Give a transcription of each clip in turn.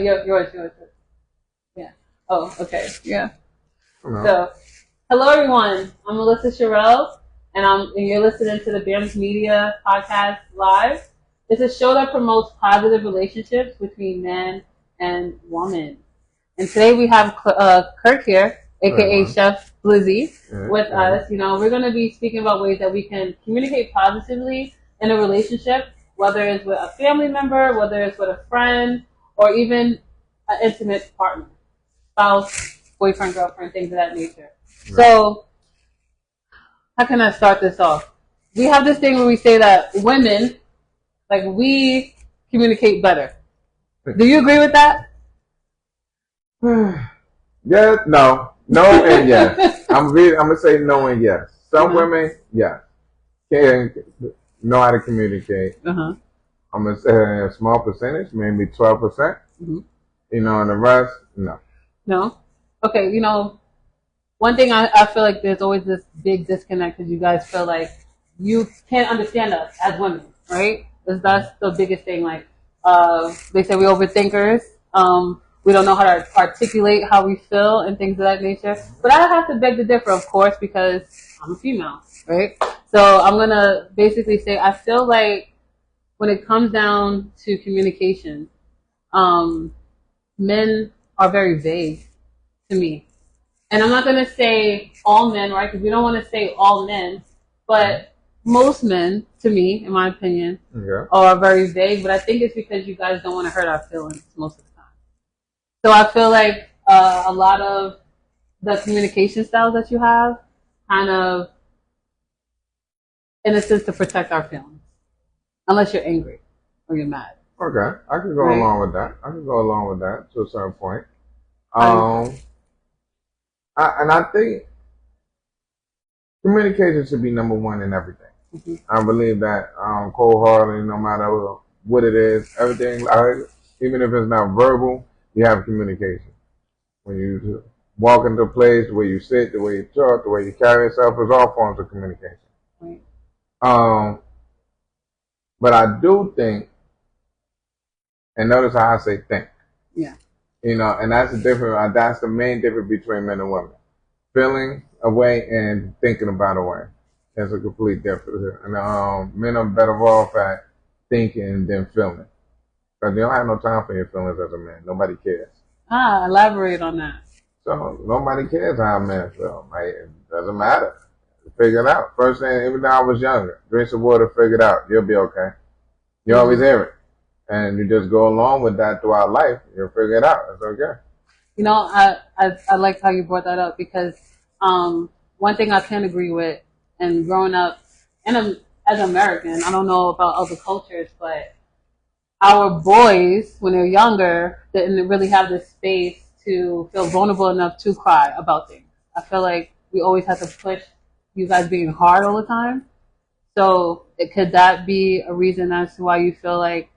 Yours. Yeah. Oh, okay. Yeah. No. So, hello everyone. I'm Melissa Sherrill, and you're listening to the BAMS Media Podcast Live. It's a show that promotes positive relationships between man and woman. And today we have Kirk here, aka Chef Blizzy, with us. You know, we're going to be speaking about ways that we can communicate positively in a relationship, whether it's with a family member, whether it's with a friend, or even an intimate partner, spouse, boyfriend, girlfriend, things of that nature. Right. So, how can I start this off? We have this thing where we say that women, like, we communicate better. Do you agree with that? Yeah, no, and yes. I'm gonna say no and yes. Some women, yes, can know how to communicate. I'm gonna say a small percentage, maybe 12%. You know, and the rest, no. No. Okay. You know, one thing I feel like there's always this big disconnect because you guys feel like you can't understand us as women, right? That's the biggest thing. Like, they say we overthinkers. We don't know how to articulate how we feel and things of that nature. But I have to beg to differ, of course, because I'm a female, right? So I'm going to basically say I feel like when it comes down to communication, men are very vague to me. And I'm not going to say all men, right? Because we don't want to say all men. But most men, to me, in my opinion, are very vague. But I think it's because you guys don't want to hurt our feelings most of the time. So I feel like a lot of the communication styles that you have kind of, in a sense, to protect our feelings. Unless you're angry or you're mad. Okay, I can go along with that. To a certain point. I think communication should be number one in everything. I believe that cold-heartedly, no matter what it is, everything, even if it's not verbal, you have communication. When you walk into a place, the way you sit, the way you talk, the way you carry yourself, is all forms of communication. Right. But I do think, and notice how I say think. Yeah. You know, and that's the main difference between men and women. Feeling a way and thinking about a way. That's a complete difference. And men are better off at thinking than feeling. Because you don't have no time for your feelings as a man. Nobody cares. Elaborate on that. So nobody cares how a man feels. Like, it doesn't matter. Figure it out. First thing, even though I was younger, drink some water, figure it out. You'll be okay. You always hear it. And you just go along with that throughout life. You'll figure it out. It's okay. You know, I like how you brought that up because one thing I can agree with, and growing up as an American, I don't know about other cultures, but our boys, when they're younger, didn't really have the space to feel vulnerable enough to cry about things. I feel like we always have to push you guys being hard all the time. So could that be a reason as to why you feel like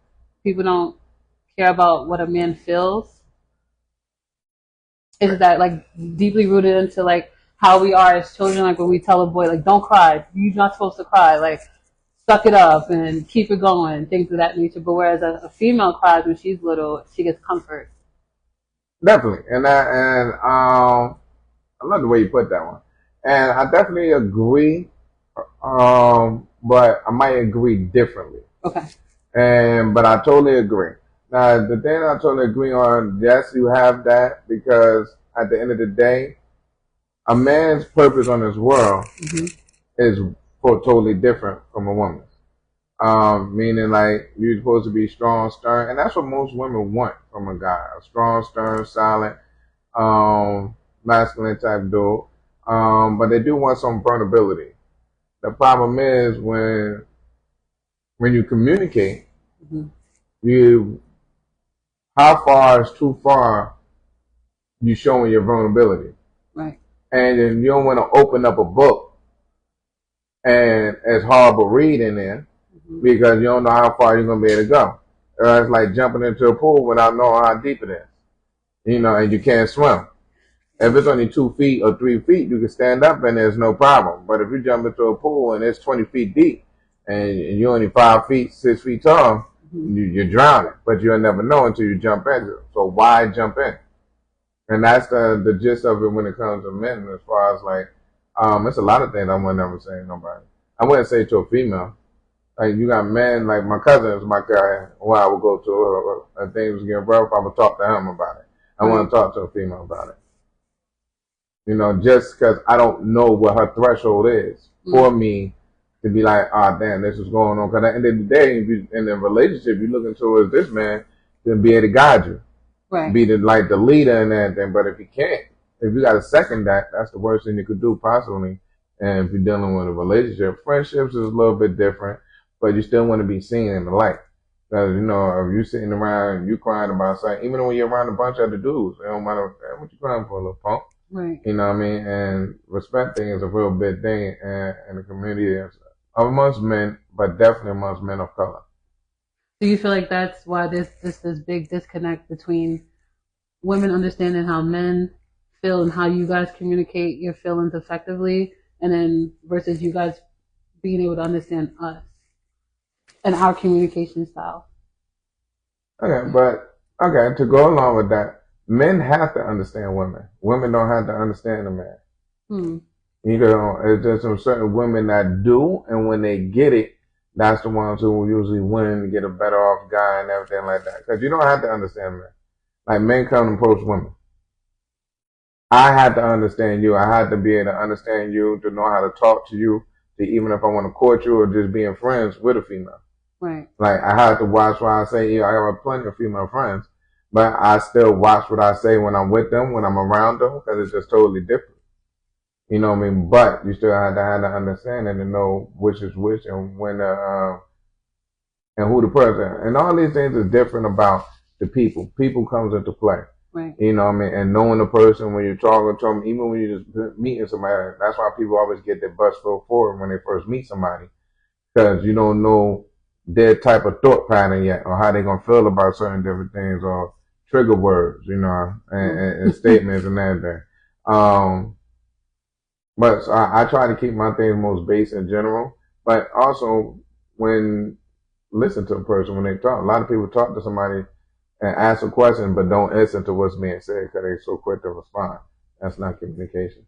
people don't care about what a man feels? Is that like deeply rooted into like how we are as children? Like when we tell a boy like, don't cry, you're not supposed to cry. Like, suck it up and keep it going, things of that nature. But whereas a female cries when she's little, she gets comfort. Definitely, and I love the way you put that one. And I definitely agree, but I might agree differently. Okay. But I totally agree. Now, the thing I totally agree on, yes, you have that because at the end of the day, a man's purpose on this world is totally different from a woman's. Meaning like you're supposed to be strong, stern, and that's what most women want from a guy. A strong, stern, silent, masculine type dude. But they do want some vulnerability. The problem is when you communicate, how far is too far you showing your vulnerability. Right. And then you don't want to open up a book and it's horrible reading in because you don't know how far you're going to be able to go. It's like jumping into a pool without knowing how deep it is. You know, and you can't swim. If it's only 2 feet or 3 feet, you can stand up and there's no problem. But if you jump into a pool and it's 20 feet deep and you're only 5 feet, 6 feet tall, You're drowning, but you'll never know until you jump into it. So why jump in? And that's the gist of it when it comes to men. As far as like, it's a lot of things I would never say to nobody. I wouldn't say to a female. Like you got men, like my cousin is my guy who I would go to and things was getting rough, I would talk to him about it. I want to talk to a female about it. You know, just because I don't know what her threshold is for me to be like, ah, damn, this is going on. Because at the end of the day, if you in a relationship, you're looking towards this man to be able to guide you, be the leader and everything. But if he can't, if you got to second that, that's the worst thing you could do possibly. And if you're dealing with a relationship, friendships is a little bit different, but you still want to be seen in the light. Because, you know, if you're sitting around and you crying about something, even when you're around a bunch of other dudes, it don't matter what you crying for, little punk. Right. You know what I mean? And respect thing is a real big thing in the community amongst men, but definitely amongst men of color. Do you feel like that's why there's this big disconnect between women understanding how men feel and how you guys communicate your feelings effectively, and then versus you guys being able to understand us and our communication style? Okay, to go along with that, men have to understand women. Women don't have to understand a man. You know, it's just some certain women that do, and when they get it, that's the ones who will usually win, get a better off guy and everything like that. Because you don't have to understand men. Like men come and approach women. I had to understand you. I had to be able to understand you, to know how to talk to you, to even if I want to court you or just being friends with a female. Right. Like I have to watch what I say. I have plenty of female friends, but I still watch what I say when I'm with them, when I'm around them, because it's just totally different. You know what I mean? But you still have to understand it and know which is which and when and who the person. And all these things is different about the people. People comes into play. Right. You know what I mean? And knowing the person when you're talking to them, even when you're just meeting somebody, that's why people always get their butts foot forward when they first meet somebody, because you don't know their type of thought pattern yet, or how they're gonna feel about certain different things, or trigger words, you know, and statements and everything. But so I try to keep my things most base in general, but also when listen to a person when they talk. A lot of people talk to somebody and ask a question, but don't listen to what's being said because they're so quick to respond. That's not communication.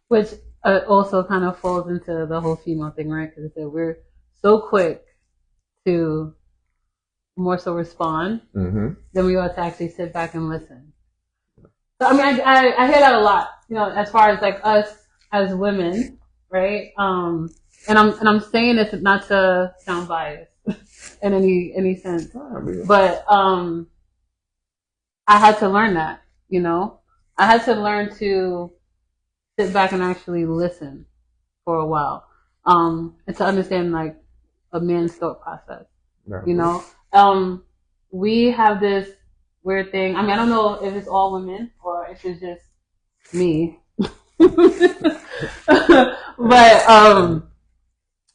Which also kind of falls into the whole female thing, right? Because we're so quick to more so respond than we ought to actually sit back and listen. So I mean, I hear that a lot, you know, as far as like us as women, right? And I'm saying this not to sound biased in any sense, but I had to learn that, you know, I had to learn to sit back and actually listen for a while, and to understand like a man's thought process, you know. We have this weird thing. I mean, I don't know if it's all women or if it's just me, but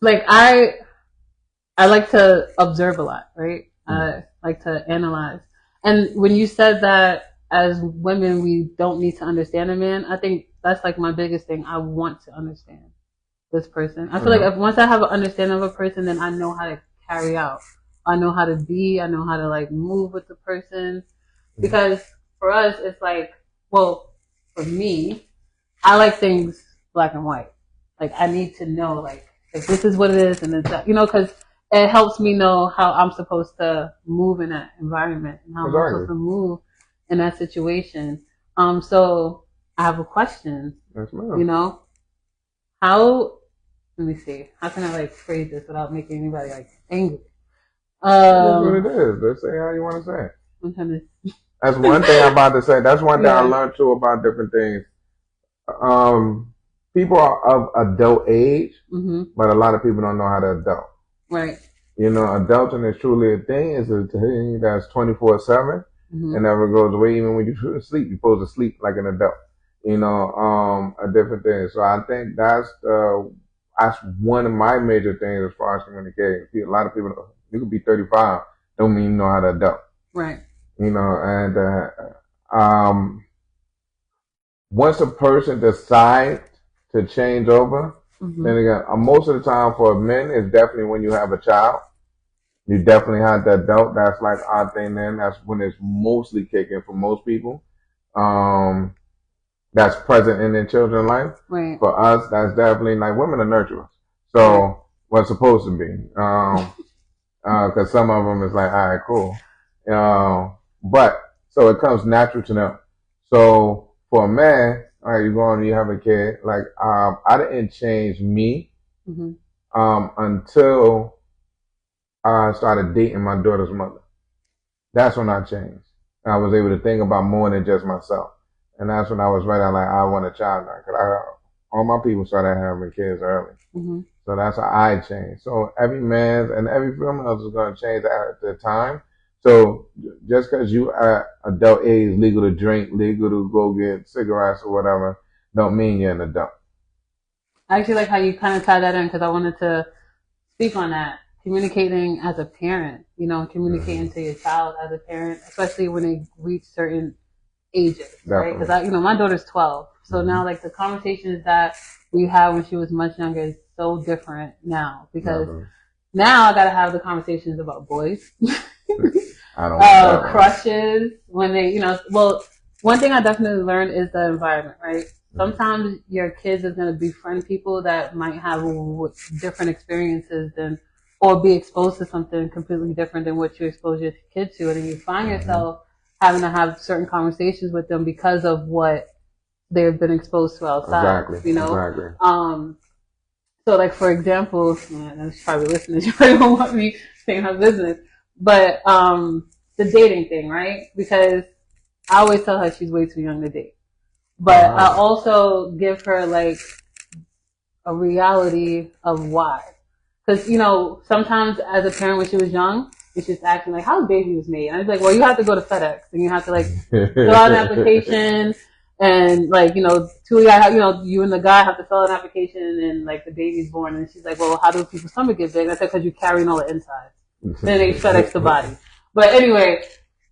like I like to observe a lot, right? I like to analyze. And when you said that as women we don't need to understand a man, I think that's like my biggest thing. I want to understand this person. I feel like once I have an understanding of a person, then I know how to carry out. I know how to be. I know how to like move with the person. Because for us, it's like, well, for me, I like things black and white. Like I need to know like if this is what it is, and it's that, you know, because it helps me know how I'm supposed to move in that environment and how I'm supposed to move in that situation. So I have a question. You know, let me see. How can I like phrase this without making anybody like angry? That's what it is. Let's say how you want to say it. That's one thing I'm about to say. That's one thing I learned too about different things. People are of adult age, but a lot of people don't know how to adult. Right. You know, adulting is truly a thing. It's a thing that's 24/7 and never goes away. Even when you sleep, you're supposed to sleep like an adult. You know, a different thing. So I think that's one of my major things as far as communicating. A lot of people, you could be 35, don't mean you know how to adult. Right. You know, and once a person decides to change over, then again, most of the time for men, it's definitely when you have a child. You definitely had the adult. That's like our thing. Then that's when it's mostly kicking for most people. Um, that's present in their children's life. Right. For us, that's definitely like women are nurturers. So what's supposed to be? Because some of them is like, all right, cool. But so it comes natural to them. So for a man, all right, you go on, you have a kid. Like, I didn't change me Mm-hmm. until I started dating my daughter's mother. That's when I changed. I was able to think about more than just myself. And that's when I was ready. Like, I want a child now. Cause all my people started having kids early. Mm-hmm. So that's how I changed. So every man's and every female is going to change at the time. So just because you are adult age, legal to drink, legal to go get cigarettes or whatever, don't mean you're an adult. I actually like how you kind of tie that in because I wanted to speak on that. Communicating as a parent, communicating to your child as a parent, especially when they reach certain ages, right? Because my daughter's 12, so now like the conversations that we had when she was much younger is so different now because now I gotta have the conversations about boys, I don't crushes when they, well, one thing I definitely learned is the environment, right? Sometimes your kids is going to befriend people that might have different experiences than, or be exposed to something completely different than what you expose your kid to. And then you find yourself having to have certain conversations with them because of what they've been exposed to outside. Exactly. Exactly. So like, for example, she's probably listening. She probably won't want me saying her business, but, the dating thing, right? Because I always tell her she's way too young to date. But I also give her like a reality of why. Because, sometimes as a parent when she was young, she's just acting like, how baby was made? And I was like, well, you have to go to FedEx and you have to like fill out an application and like, two guys, you and the guy have to fill out an application and like the baby's born. And she's like, well, how do people's stomach get big? And I said, because you're carrying all the insides. Then they FedEx the body. But anyway,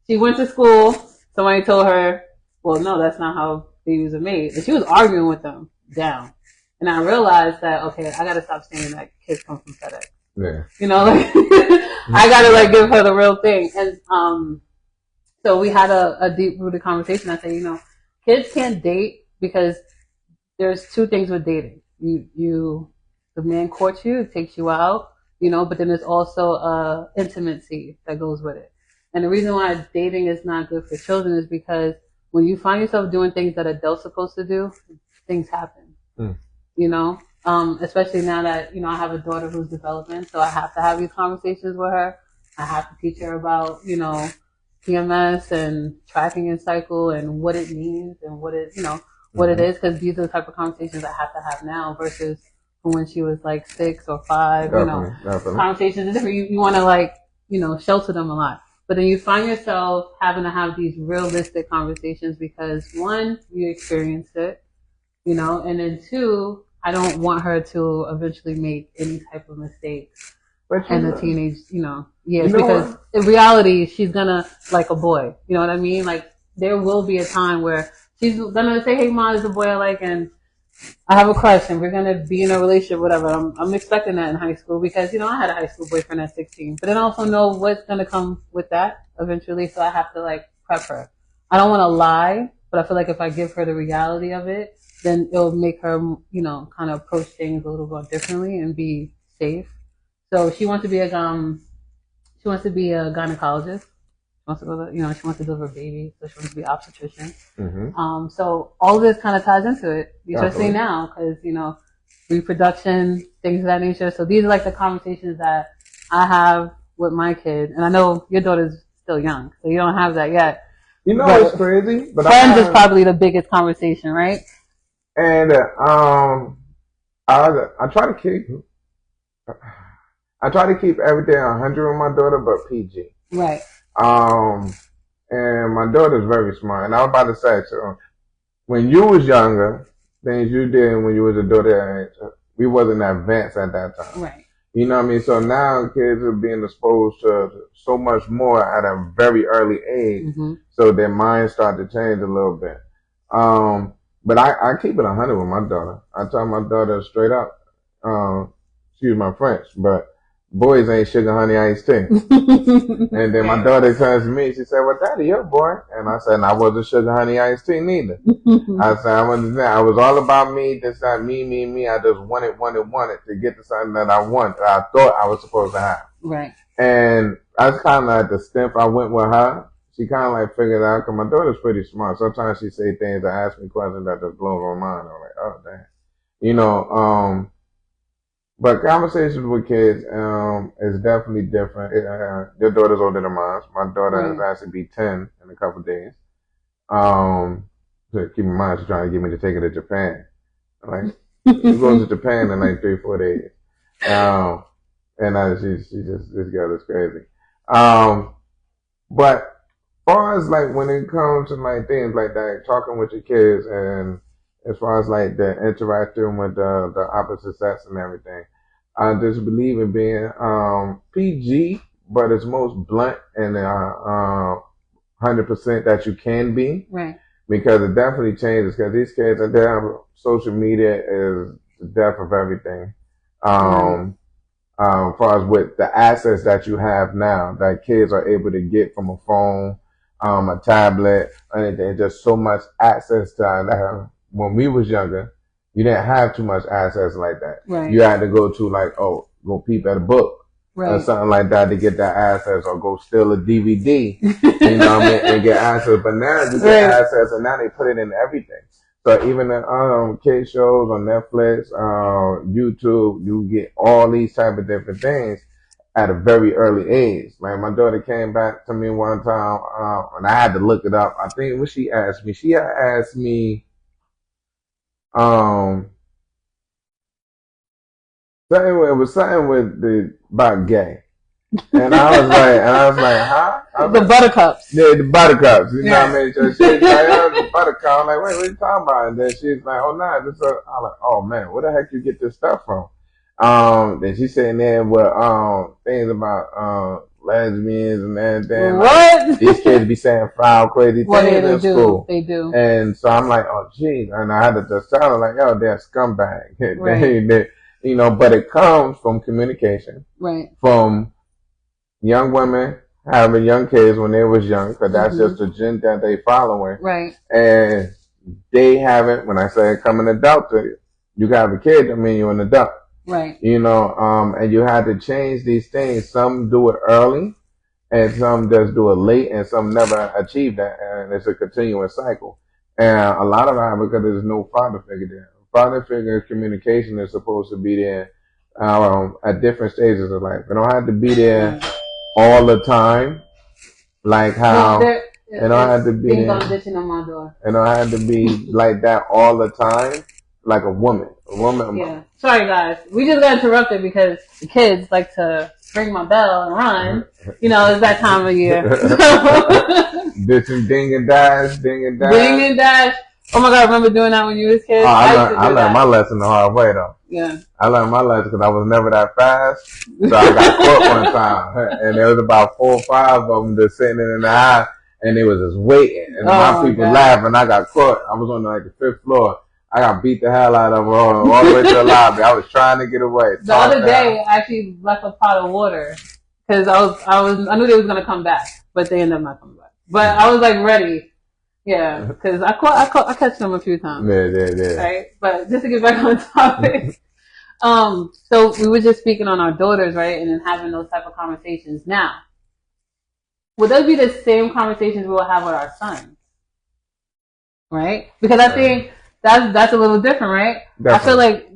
she went to school. Somebody told her, well, no, that's not how babies are made. And she was arguing with them down. And I realized that, okay, I gotta stop saying that kids come from FedEx. Yeah. I gotta like give her the real thing. And, so we had a deep rooted conversation. I said, kids can't date because there's two things with dating. The man courts you, takes you out, but then there's also, intimacy that goes with it. And the reason why dating is not good for children is because when you find yourself doing things that adults are supposed to do, things happen. Especially now that, I have a daughter who's developing, so I have to have these conversations with her. I have to teach her about, PMS and tracking your cycle and what it means and what it is, because these are the type of conversations I have to have now versus when she was like 6 or 5, Definitely. Conversations are different. You want to like, shelter them a lot. But then you find yourself having to have these realistic conversations because one, you experienced it, and then two, I don't want her to eventually make any type of mistakes in the teenage, years. Because in reality, she's gonna like a boy. You know what I mean? Like there will be a time where she's gonna say, "Hey, mom, there's a boy I like, and I have a crush, and we're gonna be in a relationship, whatever." I'm expecting that in high school because I had a high school boyfriend at 16, but then I also know what's gonna come with that eventually. So I have to like prep her. I don't want to lie, but I feel like if I give her the reality of it, then it'll make her, kind of approach things a little more differently and be safe. So she wants to be a gynecologist. She wants to go she wants to deliver babies, so she wants to be an obstetrician. Mm-hmm. So all of this kind of ties into it, especially now, because, reproduction, things of that nature. So these are like the conversations that I have with my kid. And I know your daughter's still young, so you don't have that yet. It's crazy. But friends is probably the biggest conversation, right? And I try to keep everything 100 with my daughter, but PG. Right. And my daughter's very smart. And I was about to say, so when you was younger, things you did when you was a daughter, we wasn't advanced at that time. Right. You know what I mean? So now kids are being exposed to so much more at a very early age. Mm-hmm. So their minds start to change a little bit. But I keep it 100 with my daughter. I tell my daughter straight up, excuse my French, but boys ain't sugar honey iced tea. And then my daughter turns to me, she said, well, Daddy, you're a boy. And I said, I wasn't sugar honey iced tea neither. I said, I was all about me, this, that, me. I just wanted to get to something that I want, that I thought I was supposed to have. Right. And that's kind of at the step I went with her. She kind of like figured out, because my daughter's pretty smart. Sometimes she say things that ask me questions that just blow my mind. I'm like, oh, damn. You know, but conversations with kids is definitely different. Your daughter's older than mine. My daughter is actually be 10 in a couple of days. So keep in mind, she's trying to get me to take her to Japan. Like, she goes to Japan in like 3-4 days. And this girl is crazy. But as far as like when it comes to like things like that, talking with your kids, and as far as like the interacting with the opposite sex and everything, I just believe in being PG, but it's most blunt and 100% that you can be. Right. Because it definitely changes. Because these kids, and social media is the death of everything. As far as with the assets that you have now, that kids are able to get from a phone, a tablet, anything, just so much access to that. When we was younger, you didn't have too much access like that. Right. You had to go to like, go peep at a book. Or something like that to get that access, or go steal a DVD, you know what I mean, and get access. But now you get access, and now they put it in everything. So even the kid shows on Netflix, YouTube, you get all these type of different things at a very early age. Like my daughter came back to me one time, and I had to look it up. I think what she asked me, it was something about gay. And I was like, huh? The buttercups. Yeah, the buttercups. You know what I mean? So she's like, the buttercup. I'm like, wait, what are you talking about? And then she's like, oh, nah, I'm like, oh, man, where the heck you get this stuff from? Then she's sitting there with things about lesbians and everything. What? Like, these kids be saying foul, crazy things in school. They do. And so I'm like, oh, geez. And I had to just tell her, like, yo, they're scumbags. Right. You know, but it comes from communication. Right. From young women having young kids when they was young, because that's just the gen that they following. Right. And they haven't, when I say coming adult to you, you got a kid, I mean you're an adult. Right. You know, and you have to change these things. Some do it early, and some just do it late, and some never achieve that, and it's a continuous cycle. And a lot of that because there's no father figure there. Father figure communication is supposed to be there at different stages of life. It don't have to be there all the time, like how it don't have to be there. It don't have to be like that all the time, like a woman. Yeah. Sorry, guys. We just got interrupted because the kids like to ring my bell and run. You know, it's that time of year. Did some ding and dash. Ding and dash. Oh my God, remember doing that when you was a kid? I learned my lesson the hard way though. Yeah. I learned my lesson because I was never that fast. So I got caught one time. And there was about 4 or 5 of them just sitting in the house, and they was just waiting. And my people laughing. I got caught. I was on like the 5th floor. I got beat the hell out of them all the way to the lobby. I was trying to get away. The other day, I actually left a pot of water because I knew they was gonna come back, but they ended up not coming back. But I was like ready. Yeah, because I catch them a few times. Yeah. Right, but just to get back on topic, so we were just speaking on our daughters, right, and then having those type of conversations. Now, would those be the same conversations we will have with our sons? Right, because I think that's a little different, right? Definitely. I feel like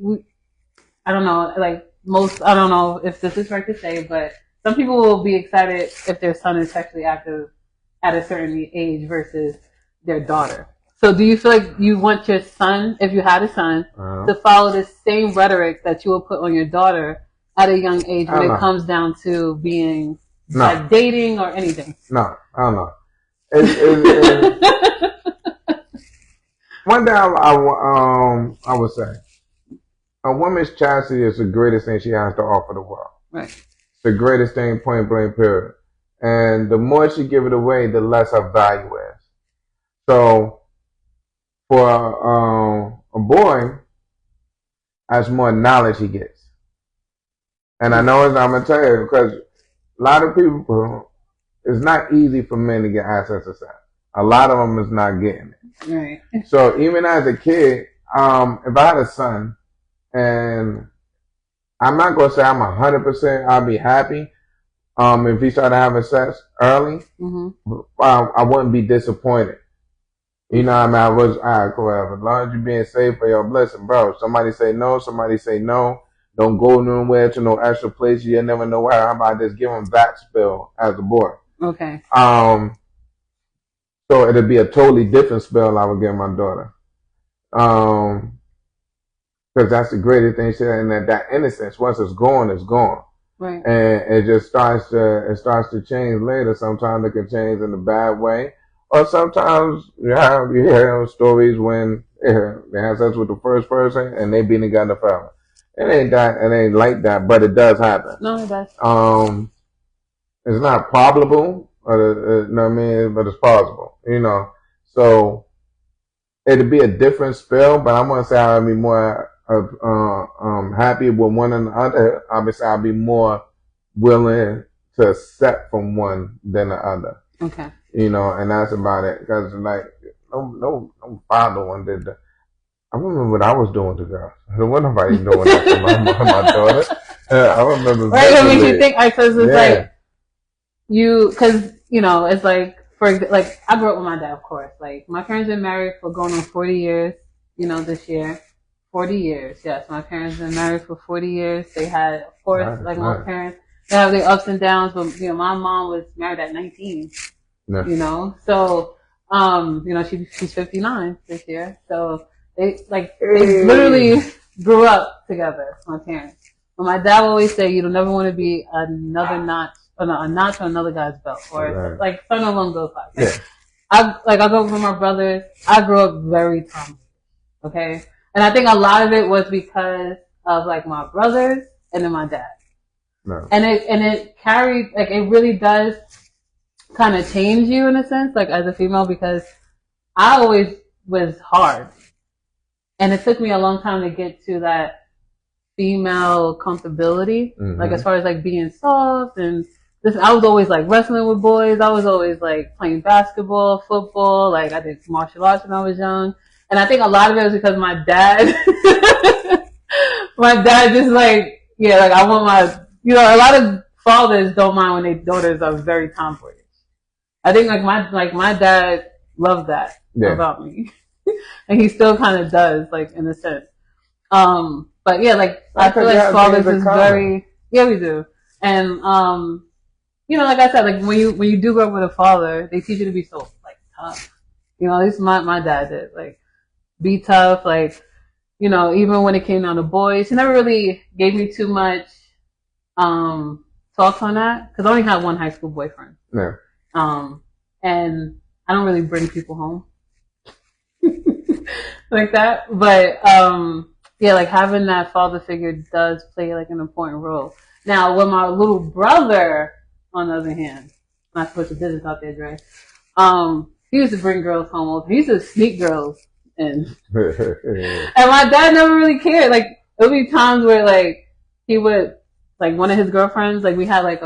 I don't know if this is right to say, but some people will be excited if their son is sexually active at a certain age versus their daughter. So do you feel like you want your son, if you had a son, to follow the same rhetoric that you will put on your daughter at a young age when it comes down to being like dating or anything? No, I don't know. One thing I would say, a woman's chastity is the greatest thing she has to offer the world. Right. It's the greatest thing, point blank, period. And the more she give it away, the less her value is. So, for a boy, as more knowledge he gets. And I know I'm gonna tell you because a lot of people, it's not easy for men to get access to sex. A lot of them is not getting it. Right. So even as a kid, if I had a son, and I'm not gonna say I'm 100%, I'll be happy. If he started having sex early, I wouldn't be disappointed. You know what I mean? I was, all right, cool, whatever. As long as you're being safe for your blessing, bro. Somebody say no, somebody say no. Don't go nowhere to no extra place. You never know where. How about just give him that spell as a boy? Okay. So it'd be a totally different spell I would give my daughter. Because that's the greatest thing. And that innocence, once it's gone, it's gone. Right. And it just starts to change later. Sometimes it can change in a bad way. Or sometimes you hear stories when they have sex with the first person and they been together forever. It ain't like that, but it does happen. No, it does. It's not probable, you know what I mean, but it's possible, you know. So it'd be a different spell, but I'm gonna say I'd be more happy with one and the other. Obviously, I'd be more willing to accept from one than the other. Okay. You know, and that's about it. Because like, no father one did that. I remember what I was doing to girls. There wasn't nobody doing that to my daughter. I remember. Right, it makes you think. Because it's like because you know, it's like like I grew up with my dad, of course. Like my parents been married for going on 40 years. You know, this year, 40 years. Yes, my parents been married for 40 years. They had, of course, most parents, they have their ups and downs. But you know, my mom was married at 19. Yeah. You know, so you know, she's 59 this year. So they literally grew up together, my parents. But my dad always said, you don't never want to be a notch on another guy's belt, or like something along those lines. Yeah. I grew up with my brothers. I grew up very tomboy. Okay, and I think a lot of it was because of like my brothers and then my dad. No. And it carried, like, it really does kind of change you in a sense, like as a female, because I always was hard, and it took me a long time to get to that female comfortability, like as far as like being soft and this. I was always like wrestling with boys. I was always like playing basketball, football. Like I did martial arts when I was young, and I think a lot of it was because my dad, just like I want my, a lot of fathers don't mind when their daughters are very tomboyish. I think my dad loved that about me, and he still kind of does, like in a sense. But yeah, like I feel like fathers is very we do, and like I said, like when you do grow up with a father, they teach you to be so like tough. At least my dad did, like be tough, like even when it came down to boys, he never really gave me too much talks on that because I only had one high school boyfriend. Yeah. And I don't really bring people home like that. But like having that father figure does play like an important role. Now, with my little brother, on the other hand, not to put the business out there, Dre. He used to bring girls home. He used to sneak girls in, and my dad never really cared. Like there would be times where like he would, like one of his girlfriends, like we had like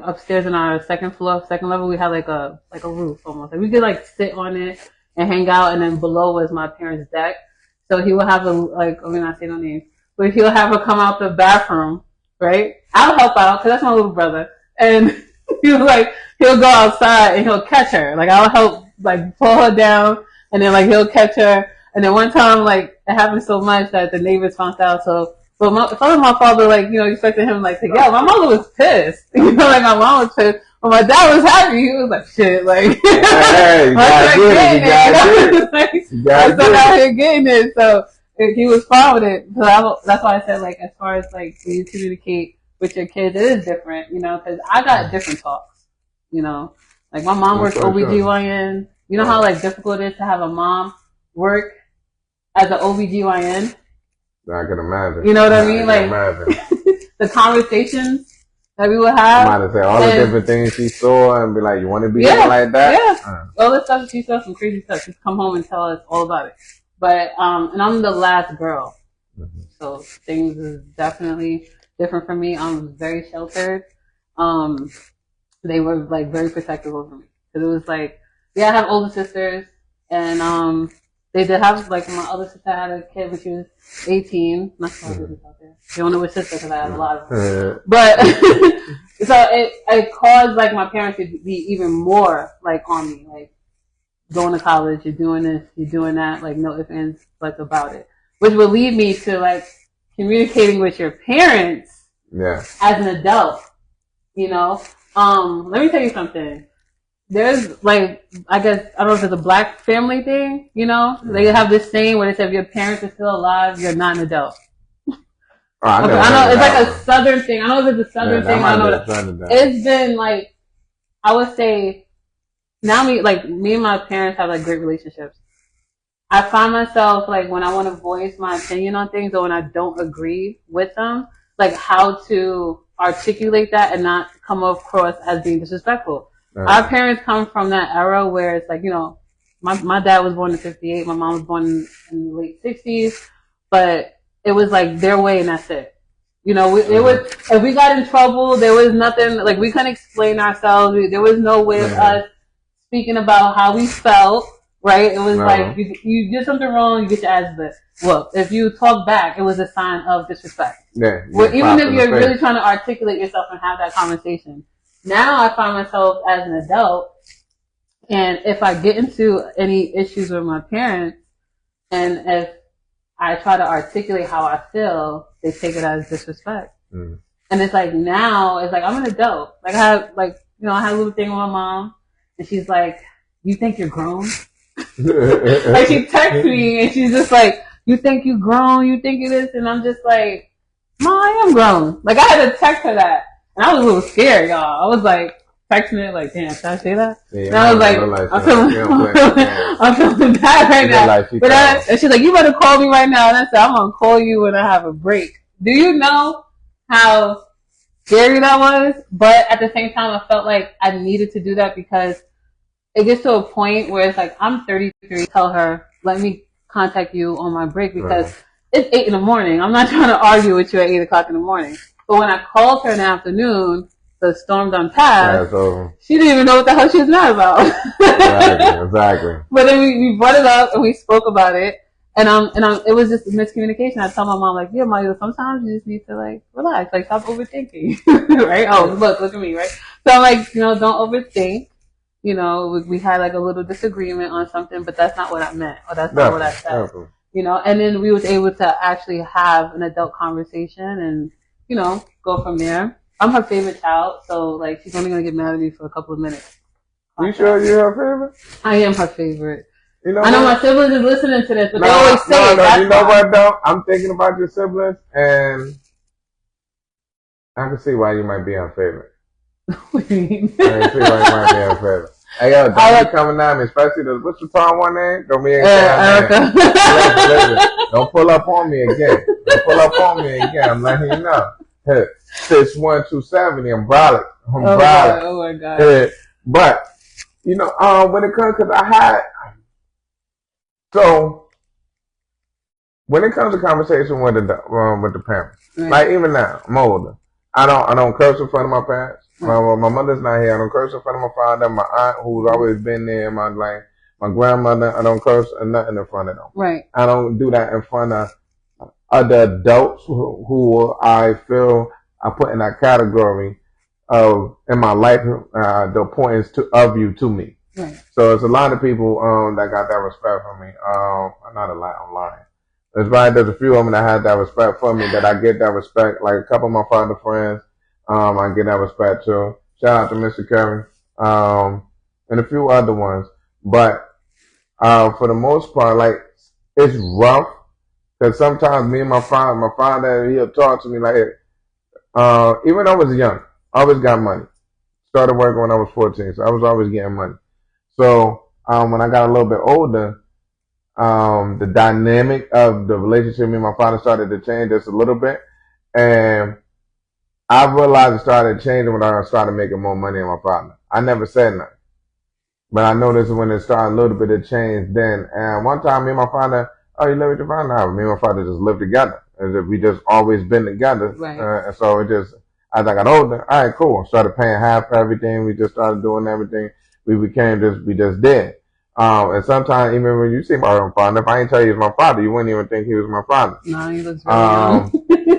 upstairs in our second level, we had like a roof almost. Like we could like sit on it and hang out, and then below was my parents' deck. So he would have not say no names, but he'll have her come out the bathroom, right? I'll help out because that's my little brother, and he'll go outside and he'll catch her. Like I'll help like pull her down, and then like he'll catch her. And then one time like it happened so much that the neighbors found out. So. But my father, expected him, to yell. My mother was pissed. Like, my mom was pissed. But my dad was happy. He was like, shit, like, hey, I'm still out here getting it. So, he was fine with it. So that's why I said, as far as, when you communicate with your kids, it is different, because I got different talks, Like, my mom works OBGYN. You know how, difficult it is to have a mom work as an OBGYN? I can imagine. You know what I mean? The conversations that we would have. I might have said all the different things she saw and be like, you want to be like that? Yeah. All this stuff, she saw some crazy stuff. She'd come home and tell us all about it. But, and I'm the last girl. Mm-hmm. So things is definitely different from me. I'm very sheltered. They were like very protective over me. Because it was like, yeah, I have older sisters, and they did have, like, my other sister had a kid when she was 18. Not sure if this out there. You don't know which sister because I have a lot of them. But so it caused like my parents to be even more like on me, like going to college, you're doing this, you're doing that, like no ifs, ands, buts about it, which would lead me to like communicating with your parents as an adult. You know, let me tell you something. There's like, I guess, I don't know if it's a black family thing, you know? They have this saying where they say if your parents are still alive, you're not an adult. I know it's like a southern thing. I know if it's a southern thing. I don't know. It's been like, I would say, now me and my parents have like great relationships. I find myself like when I want to voice my opinion on things or when I don't agree with them, like how to articulate that and not come across as being disrespectful. Our parents come from that era where it's like, you know, my dad was born in 58, my mom was born in the late 60s, but it was like their way and that's it. You know, it was, if we got in trouble, there was nothing, like we couldn't explain ourselves. There was no way of us speaking about how we felt, right? It was like, you did something wrong, you get your ass whooped. If you talk back, it was a sign of disrespect. Well, even if you're really trying to articulate yourself and have that conversation. Now I find myself as an adult, and if I get into any issues with my parents, and if I try to articulate how I feel, they take it as disrespect. And it's like now, it's like I'm an adult. Like I have, like, you know, I had a little thing with my mom, and she's like, "You think you're grown?" Like she texts me, and she's just like, "You think you grown? You think you this?" And I'm just like, "Mom, I am grown." Like I had to text her that. And I was a little scared, y'all. I was like texting it, like, damn, should I say that? Yeah, and I was like, I'm feeling bad right now. But and she's like, you better call me right now. And I said, I'm gonna call you when I have a break. Do you know how scary that was? But at the same time, I felt like I needed to do that because it gets to a point where it's like, I'm 33. Tell her, let me contact you on my break because it's 8 in the morning. I'm not trying to argue with you at 8 o'clock in the morning. But when I called her in the afternoon, the storm done passed, she didn't even know what the hell she was mad about. Exactly. But then we brought it up and we spoke about it. And it was just a miscommunication. I told my mom, like, yeah, Mario, sometimes you just need to, like, relax. Like, stop overthinking. Right? Oh, look at me, right? So I'm like, you know, don't overthink. You know, we had, like, a little disagreement on something, but that's not what I meant. Or that's not what I said. You know, and then we was able to actually have an adult conversation and, you know, go from there. I'm her favorite child, so like she's only gonna get mad at me for a couple of minutes. You sure you're her favorite? I am her favorite. You know, I know my siblings are listening to this, but they always say it. No, you know what though? I'm thinking about your siblings, and I can see why you might be her favorite. What do you mean? I can see why you might be her favorite. Hey yo, don't be coming at me, especially what's the tall one name? Don't be don't pull up on me again. I'm letting you know. 6127, I'm brolic. Oh my god. But you know, when it comes to when it comes to conversation with the parents, like even now, I'm older. I don't curse in front of my parents. My mother's not here. I don't curse in front of my father, my aunt who's always been there, my grandmother. I don't curse or nothing in front of them. Right. I don't do that in front of other adults who I feel I put in that category of in my life the importance of you to me. Right. So it's a lot of people that got that respect for me. Not a lot. I'm lying. There's a few of them that had that respect for me that I get that respect. Like a couple of my father friends, I get that respect too. Shout out to Mr. Curry, and a few other ones. But for the most part, like it's rough because sometimes me and my father, he'll talk to me like, even though I was young, I always got money. Started working when I was 14, so I was always getting money. So when I got a little bit older, the dynamic of the relationship me and my father started to change just a little bit, and I realized it started changing when I started making more money than my father. I never said nothing, but I noticed when it started a little bit of change then. And one time, me and my father, oh, you live with your father? No, me and my father just lived together. as if we just always been together. Right. And so it just, as I got older, all right, cool. Started paying half for everything. We just started doing everything. We just did. And sometimes even when you see my father, if I ain't tell you he was my father, you wouldn't even think he was my father. No, he looks very young.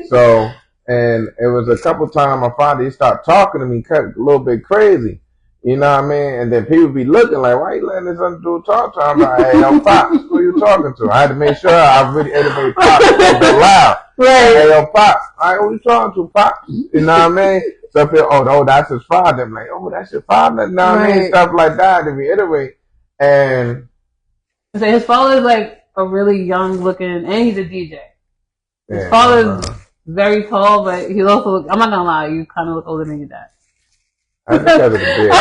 So, and it was a couple times my father, he started talking to me a little bit crazy. You know what I mean? And then people be looking like, why you letting this other dude talk to him? I'm like, hey, yo, Pops, who you talking to? I had to make sure I really educated Pops a little bit loud. Right. Hey, yo, Pops, all right, who you talking to, Pops? You know what I mean? So people, oh, that's his father. I'm like, oh, that's your father? You know what I mean? Stuff like that to reiterate. And so his father is like a really young looking, and he's a DJ. His father's very tall, but he's also, I'm not gonna lie, you kind of look older than your dad. That's because of the beard.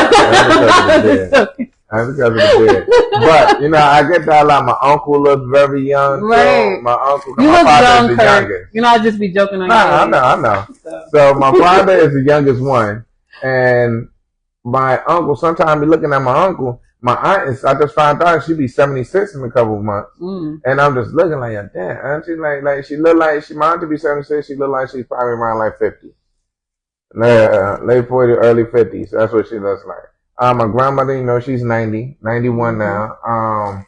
That's because of the beard. But, you know, I get that a lot. My uncle looks very young. Right. So my uncle, you my look father young, is the youngest. You know, I just be joking on you. I know. So my father is the youngest one. And my uncle, sometimes be looking at my uncle. My aunt I just found out she be 76 in a couple of months. And I'm just looking like, damn. And she like she look like, my aunt to be 76, she look like she's probably around like 50. Late 40s, early 50s. That's what she looks like. My grandmother, you know, she's 90, 91 now.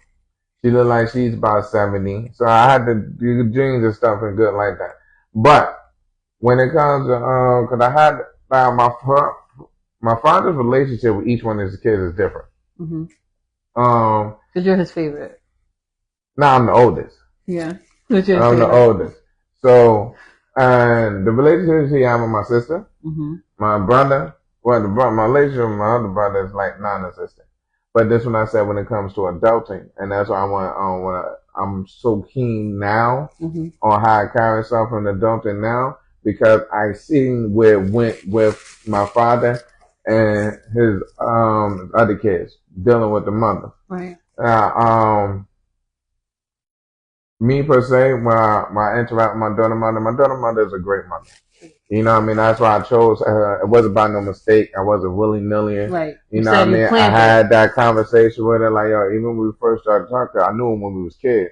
She look like she's about 70. So I had to do genes and stuff and good like that. But when it comes to, cause I had, my father's relationship with each one of his kids is different. Cause you're his favorite. No, I'm the oldest. Yeah. I'm the oldest. So, and the relationship he had with my sister, my brother, my relationship with my other brother is like non-existent. But this one I said when it comes to adulting, and that's why I'm so keen now on how I carry myself in adulting now, because I seen where it went with my father and his other kids dealing with the mother. Right. Me per se, when I interact with my daughter mother is a great mother. You know what I mean? That's why I chose her. It wasn't by no mistake. I wasn't willy-nilly. Right. You know what I mean? I had that conversation with her, like, yo, even when we first started talking, I knew her when we was kids.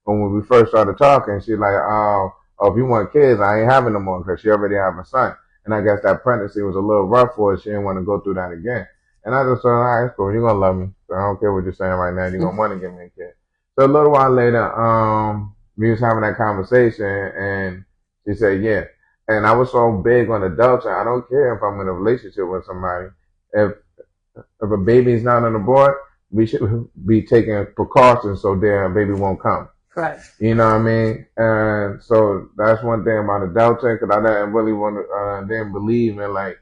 But when we first started talking, she's like, oh, if you want kids, I ain't having no more, because she already have a son. And I guess that pregnancy was a little rough for her. She didn't want to go through that again. And I just said, all right, it's cool. You're going to love me. So I don't care what you're saying right now. You're going to want to give me a kid. So a little while later, we was having that conversation, and she said, yeah. And I was so big on adultery. I don't care if I'm in a relationship with somebody. If a baby's not on the board, we should be taking precautions so their baby won't come. Correct. You know what I mean? And so that's one thing about adulting, because I didn't really didn't believe in like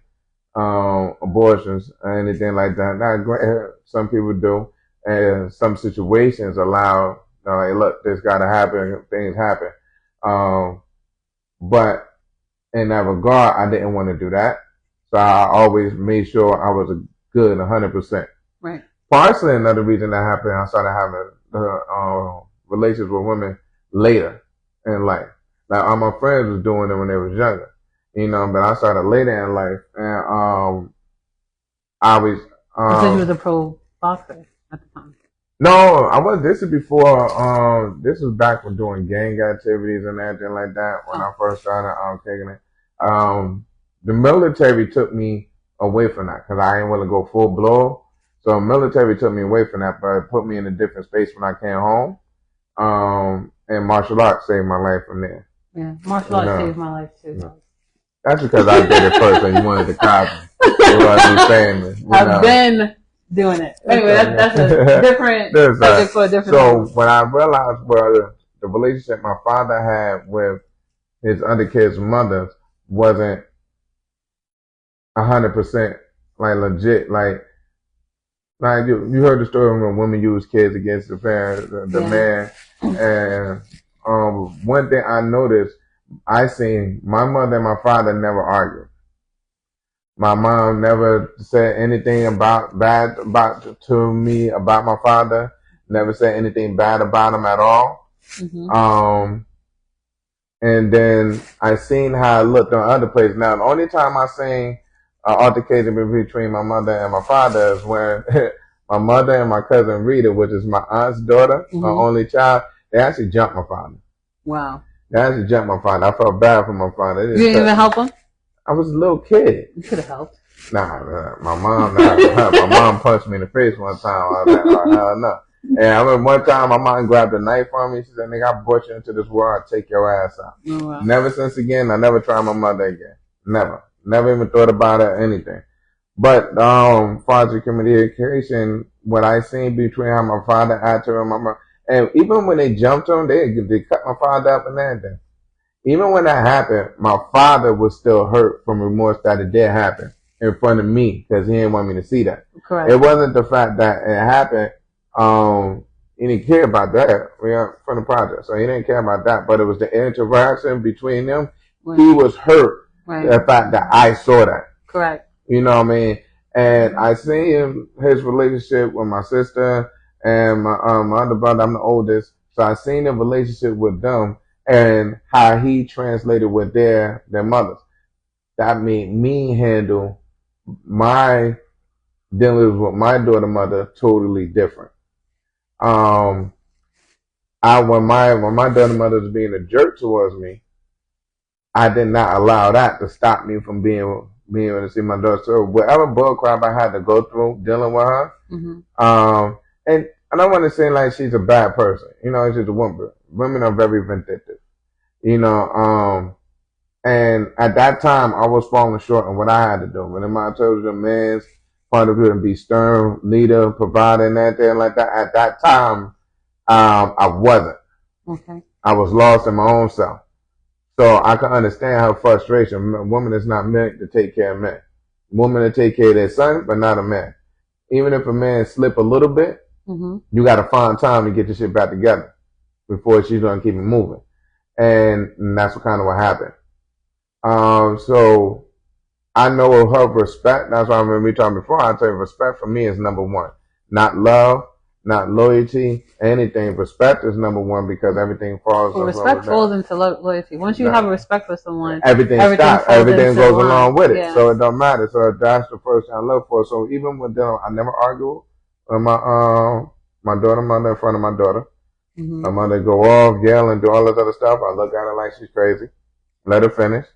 abortions or anything like that. Now, some people do, and some situations allow, like, look, this got to happen. Things happen. But in that regard, I didn't want to do that. So I always made sure I was a good 100%. Right. Partially another reason that happened, I started having relations with women later in life. Like all my friends was doing it when they was younger, you know, but I started later in life, and I was. You said you was a pro boxer at the time. No, I was. This is before. This was back when doing gang activities and everything like that. When I first started taking it, the military took me away from that because I didn't want to go full blow. So military took me away from that, but it put me in a different space when I came home. And martial arts saved my life from there. Yeah, martial arts saved my life too. Yeah. That's because I did it first and you wanted to copy. I've been doing it. Anyway, that's a different subject for a different So when I realized the relationship my father had with his other kids' mothers wasn't 100% like legit, like you heard the story when women use kids against the parents, the man. And one thing I noticed, I seen my mother and my father never argued. My mom never said anything bad to me about my father. Never said anything bad about him at all. Mm-hmm. And then I seen how it looked on other places. Now, the only time I seen altercation between my mother and my father is when my mother and my cousin Rita, which is my aunt's daughter, her only child, they actually jumped my father. Wow. That's a jump my father. I felt bad for my father. You didn't even help him? I was a little kid. You could have helped. My mom punched me in the face one time. I was like, oh, hell no. And I remember one time my mom grabbed a knife from me. She said, nigga, I brought you into this world. I'll take your ass out. Oh, wow. Never since again, I never tried my mother again. Never. Never even thought about it or anything. But, father communication, what I seen between how my father acted and my mother, and even when they jumped him, they cut my father up and everything. Even when that happened, my father was still hurt from remorse that it did happen in front of me because he didn't want me to see that. Correct. It wasn't the fact that it happened. He didn't care about that. We are from the project, so he didn't care about that. But it was the interaction between them. Right. He was hurt. Right. The fact that I saw that. Correct. You know what I mean? And I seen his relationship with my sister and my other brother. I'm the oldest, so I seen the relationship with them and how he translated with their mothers. That made me handle my dealings with my daughter mother totally different. When my daughter mother was being a jerk towards me, I did not allow that to stop me from being able to see my daughter. So whatever bullcrap I had to go through dealing with her, and I don't want to say like she's a bad person. You know, she's a woman. Women are very vindictive. You know, and at that time I was falling short on what I had to do. When I told you the man's part of it and be stern, leader, provider, and everything like that. At that time, I wasn't. Okay. I was lost in my own self. So I can understand her frustration. A woman is not meant to take care of men. A woman to take care of their son, but not a man. Even if a man slip a little bit, you got to find time to get the shit back together before she's going to keep it moving. And that's what happened. So I know of her respect. That's why I remember me talking before. I tell you, respect for me is number one. Not love, not loyalty, anything. Respect is number one because everything falls. Well, respect falls into loyalty. Once you have a respect for someone, everything stops. Everything goes along with it. Yeah. So it don't matter. So that's the first thing I look for. So even with them, I never argue with my daughter mother in front of my daughter. My mother go off, yell, and do all this other stuff. I look at her like she's crazy. Let her finish.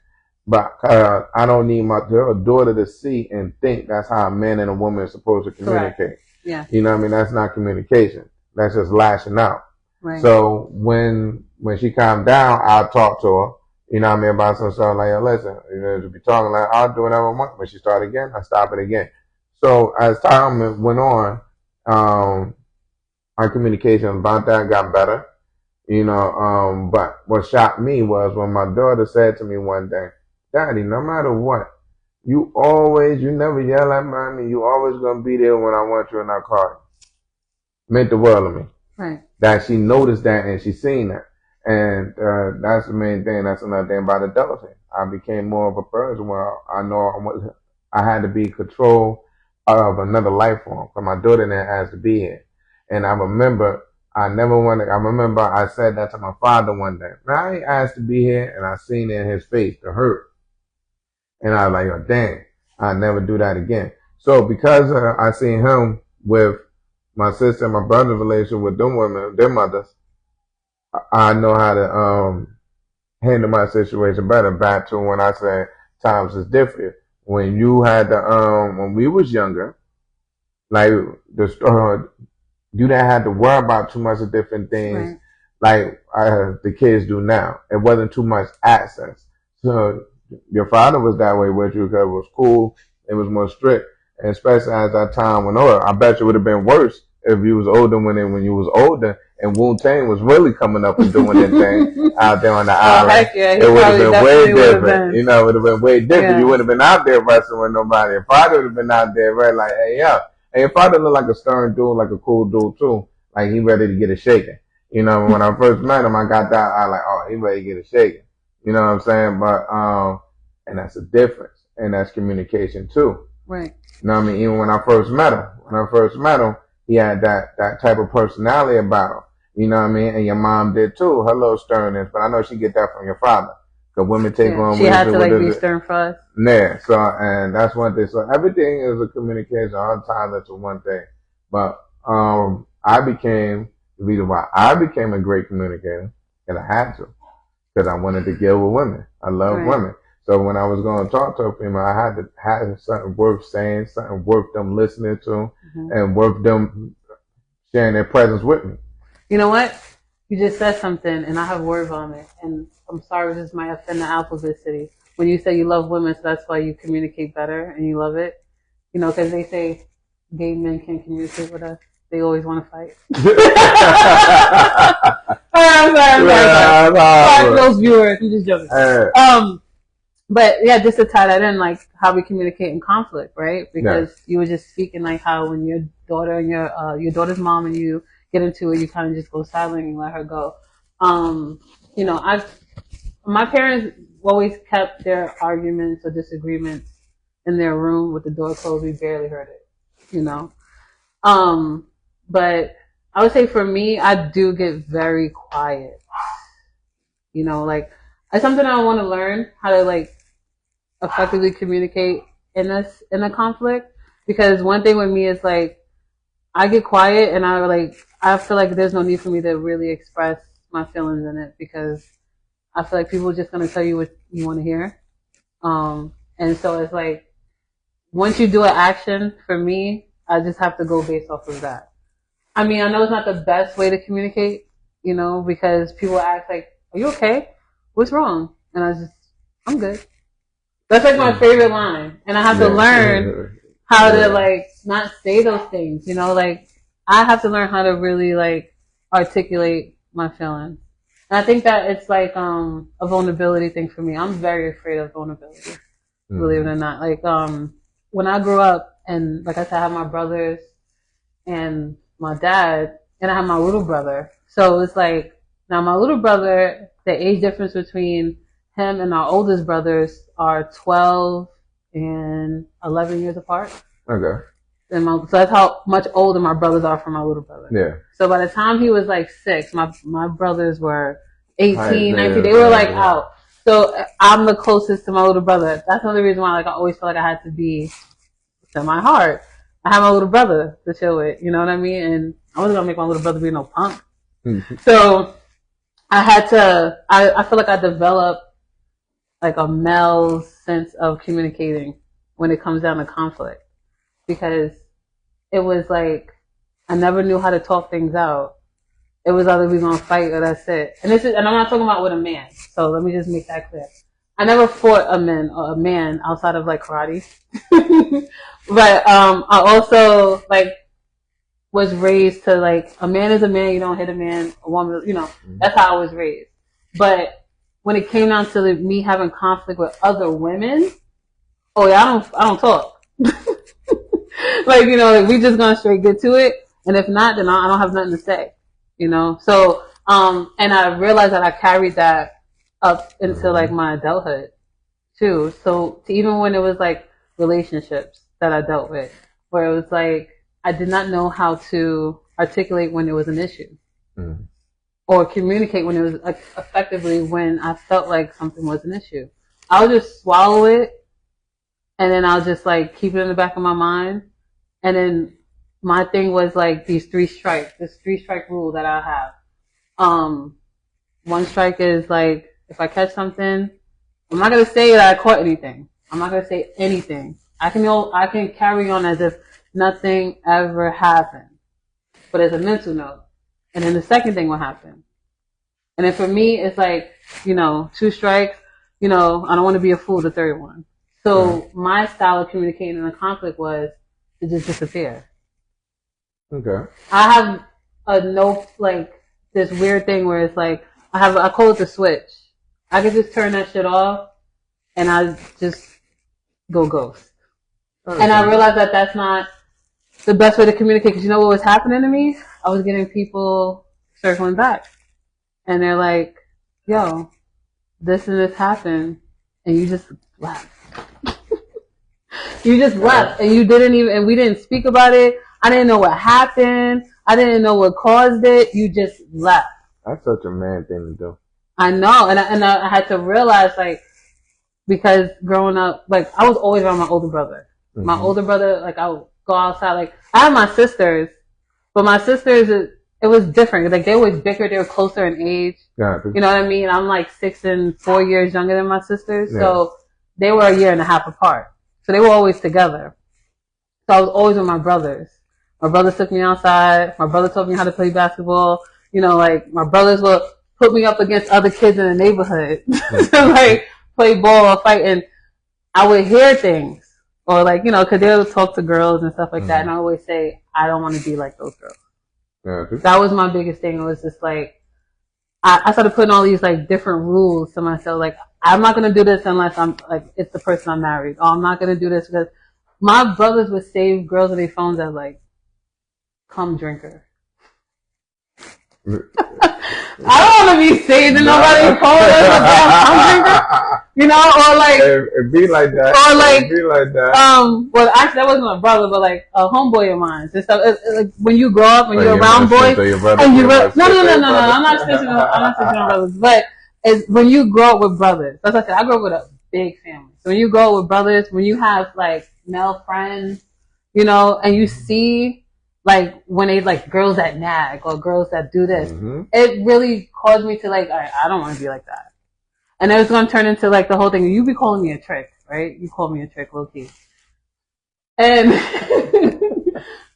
But I don't need my daughter to see and think that's how a man and a woman is supposed to communicate. Correct. Yeah. You know what I mean? That's not communication. That's just lashing out. Right. So when she calmed down, I'll talk to her. You know what I mean? About some stuff like, listen, you know, to be talking like, I'll do whatever I want. When she started again, I stop it again. So as time went on, our communication about that got better. You know, but what shocked me was when my daughter said to me one day, Daddy, no matter what, you never yell at mommy. You always gonna be there when I want you in our car. Meant the world to me. Right. That she noticed that and she seen that. And that's the main thing. That's another thing about adulting. I became more of a person where I know I had to be in control of another life form. Because my daughter didn't ask to be here. And I remember I said that to my father one day. Now I asked to be here and I seen it in his face, the hurt. And I was like, oh, dang, I'll never do that again. So because I seen him with my sister and my brother's relationship with them women, their mothers, I know how to handle my situation better. Back to when I said times is different. When you had when we was younger, like you didn't have to worry about too much of different things like the kids do now. It wasn't too much access. So your father was that way with you because it was cool. It was more strict. And especially as that time went on, I bet you would have been worse if you was older when you was older and Wu-Tang was really coming up and doing their thing out there on the island. Heck yeah. It would have been way different. You know, it would have been way different. Yeah. You wouldn't have been out there wrestling with nobody. Your father would have been out there right like, hey, yo. And your father looked like a stern dude, like a cool dude too. Like he ready to get it shaken. You know, when I first met him, I got that. I like, oh, he ready to get it shaken. You know what I'm saying? But, and that's a difference. And that's communication too. Right. You know what I mean? Even when I first met him, he had that type of personality about him. You know what I mean? And your mom did too, her little sternness. But I know she get that from your father. Because women take on. She had to like be stern for us. Yeah. So, and that's one thing. So everything is a communication. All the time that's one thing. But, the reason why I became a great communicator, and I had to. because I wanted to deal with women. I love Right. women. So when I was going to talk to a female, I had to have something worth saying, something worth them listening to, and worth them sharing their presence with me. You know what? You just said something, and I have words on it. And I'm sorry, this might offend the Alphabet City. When you say you love women, so that's why you communicate better and you love it. You know, because they say gay men can't communicate with us. They always want to fight. I'm sorry. For those viewers, I'm just joking. But yeah, just to tie that in, like how we communicate in conflict, right? Because you were just speaking like how when your daughter and your daughter's mom and you get into it, you kind of just go silent and let her go. You know, my parents always kept their arguments or disagreements in their room with the door closed. We barely heard it, you know. But I would say for me, I do get very quiet. You know, like it's something I want to learn how to like effectively communicate in a conflict, because one thing with me is like I get quiet and I feel like there's no need for me to really express my feelings in it, because I feel like people are just gonna tell you what you want to hear. And so it's like once you do an action, for me, I just have to go based off of that. I mean, I know it's not the best way to communicate, you know, because people ask like, "Are you okay? What's wrong?" And I'm good. That's like my favorite line, and I have to learn how to like not say those things, you know, like I have to learn how to really like articulate my feelings. And I think that it's like a vulnerability thing for me. I'm very afraid of vulnerability, believe it or not. Like when I grew up, and like I said, I have my brothers and my dad, and I have my little brother. So it's like now my little brother, the age difference between him and our oldest brothers are 12 and 11 years apart. Okay. So that's how much older my brothers are from my little brother. Yeah. So by the time he was like 6, my brothers were 18, 19. They were like out. So I'm the closest to my little brother. That's another reason why like I always felt like I had to be semi-hard. I have my little brother to chill with, you know what I mean? And I wasn't gonna make my little brother be no punk. So I had to. I feel like I developed like a male's sense of communicating when it comes down to conflict, because it was like I never knew how to talk things out. It was either we gonna fight or that's it. And I'm not talking about with a man. So let me just make that clear. I never fought a man outside of like karate. But I also like was raised to like a man is a man, you don't hit a man, a woman, you know, that's how I was raised. But when it came down to me having conflict with other women, oh yeah, I don't talk. Like, you know, like we just gonna straight get to it, and if not, then I don't have nothing to say, you know. So and I realized that I carried that up into like my adulthood too. So even when it was like relationships that I dealt with, where it was like I did not know how to articulate when it was an issue. Or communicate when it was effectively when I felt like something was an issue. I'll just swallow it, and then I'll just like keep it in the back of my mind. And then my thing was like this 3-strike rule that I have. 1 strike is like if I catch something, I'm not gonna say that I caught anything. I'm not gonna say anything. I can carry on as if nothing ever happened, but as a mental note. And then the second thing will happen. And then for me, it's like, you know, 2 strikes, you know, I don't want to be a fool the third one. So my style of communicating in a conflict was to just disappear. Okay. I have this weird thing where it's like, I call it the switch. I could just turn that shit off and I just go ghost. And I realized that that's not the best way to communicate, because you know what was happening to me? I was getting people circling back. And they're like, yo, this and this happened, and you just left. You just left, and you didn't even, and we didn't speak about it. I didn't know what happened. I didn't know what caused it. You just left. That's such a man thing to do. I know, and I had to realize, like, because growing up, like, I was always around my older brother. My older brother, like, I would go outside. Like, I have my sisters, but my sisters, it was different. Like they always bickered. They were closer in age. Gotcha. You know what I mean? I'm like 6 and 4 years younger than my sisters, Yeah. so they were a year and a half apart. So they were always together. So I was always with my brothers. My brothers took me outside. My brother taught me how to play basketball. You know, like my brothers would put me up against other kids in the neighborhood to like play ball or fight, and I would hear things or like, you know, because they would talk to girls and stuff like that, and I always say I don't want to be like those girls. Gotcha. That was my biggest thing. It was just like I started putting all these like different rules to myself. Like I'm not gonna do this unless I'm like it's the person I'm married. Or I'm not gonna do this because my brothers would save girls on their phones as like cum drinker. I don't want to be saved in nobody's phone as a damn cum drinker. You know, or like it be like that. Or like it be like that. Well, actually, that wasn't my brother, but like a homeboy of mine and stuff. Like when you grow up, when you're around boys, and you no. I'm not switching on brothers, but it's when you grow up with brothers. That's what I said. I grew up with a big family. So when you grow up with brothers, when you have like male friends, you know, and you see like when they like girls that nag or girls that do this, it really caused me to like, all right, I don't want to be like that. And it was going to turn into like the whole thing. You be calling me a trick, right? You call me a trick, low key. And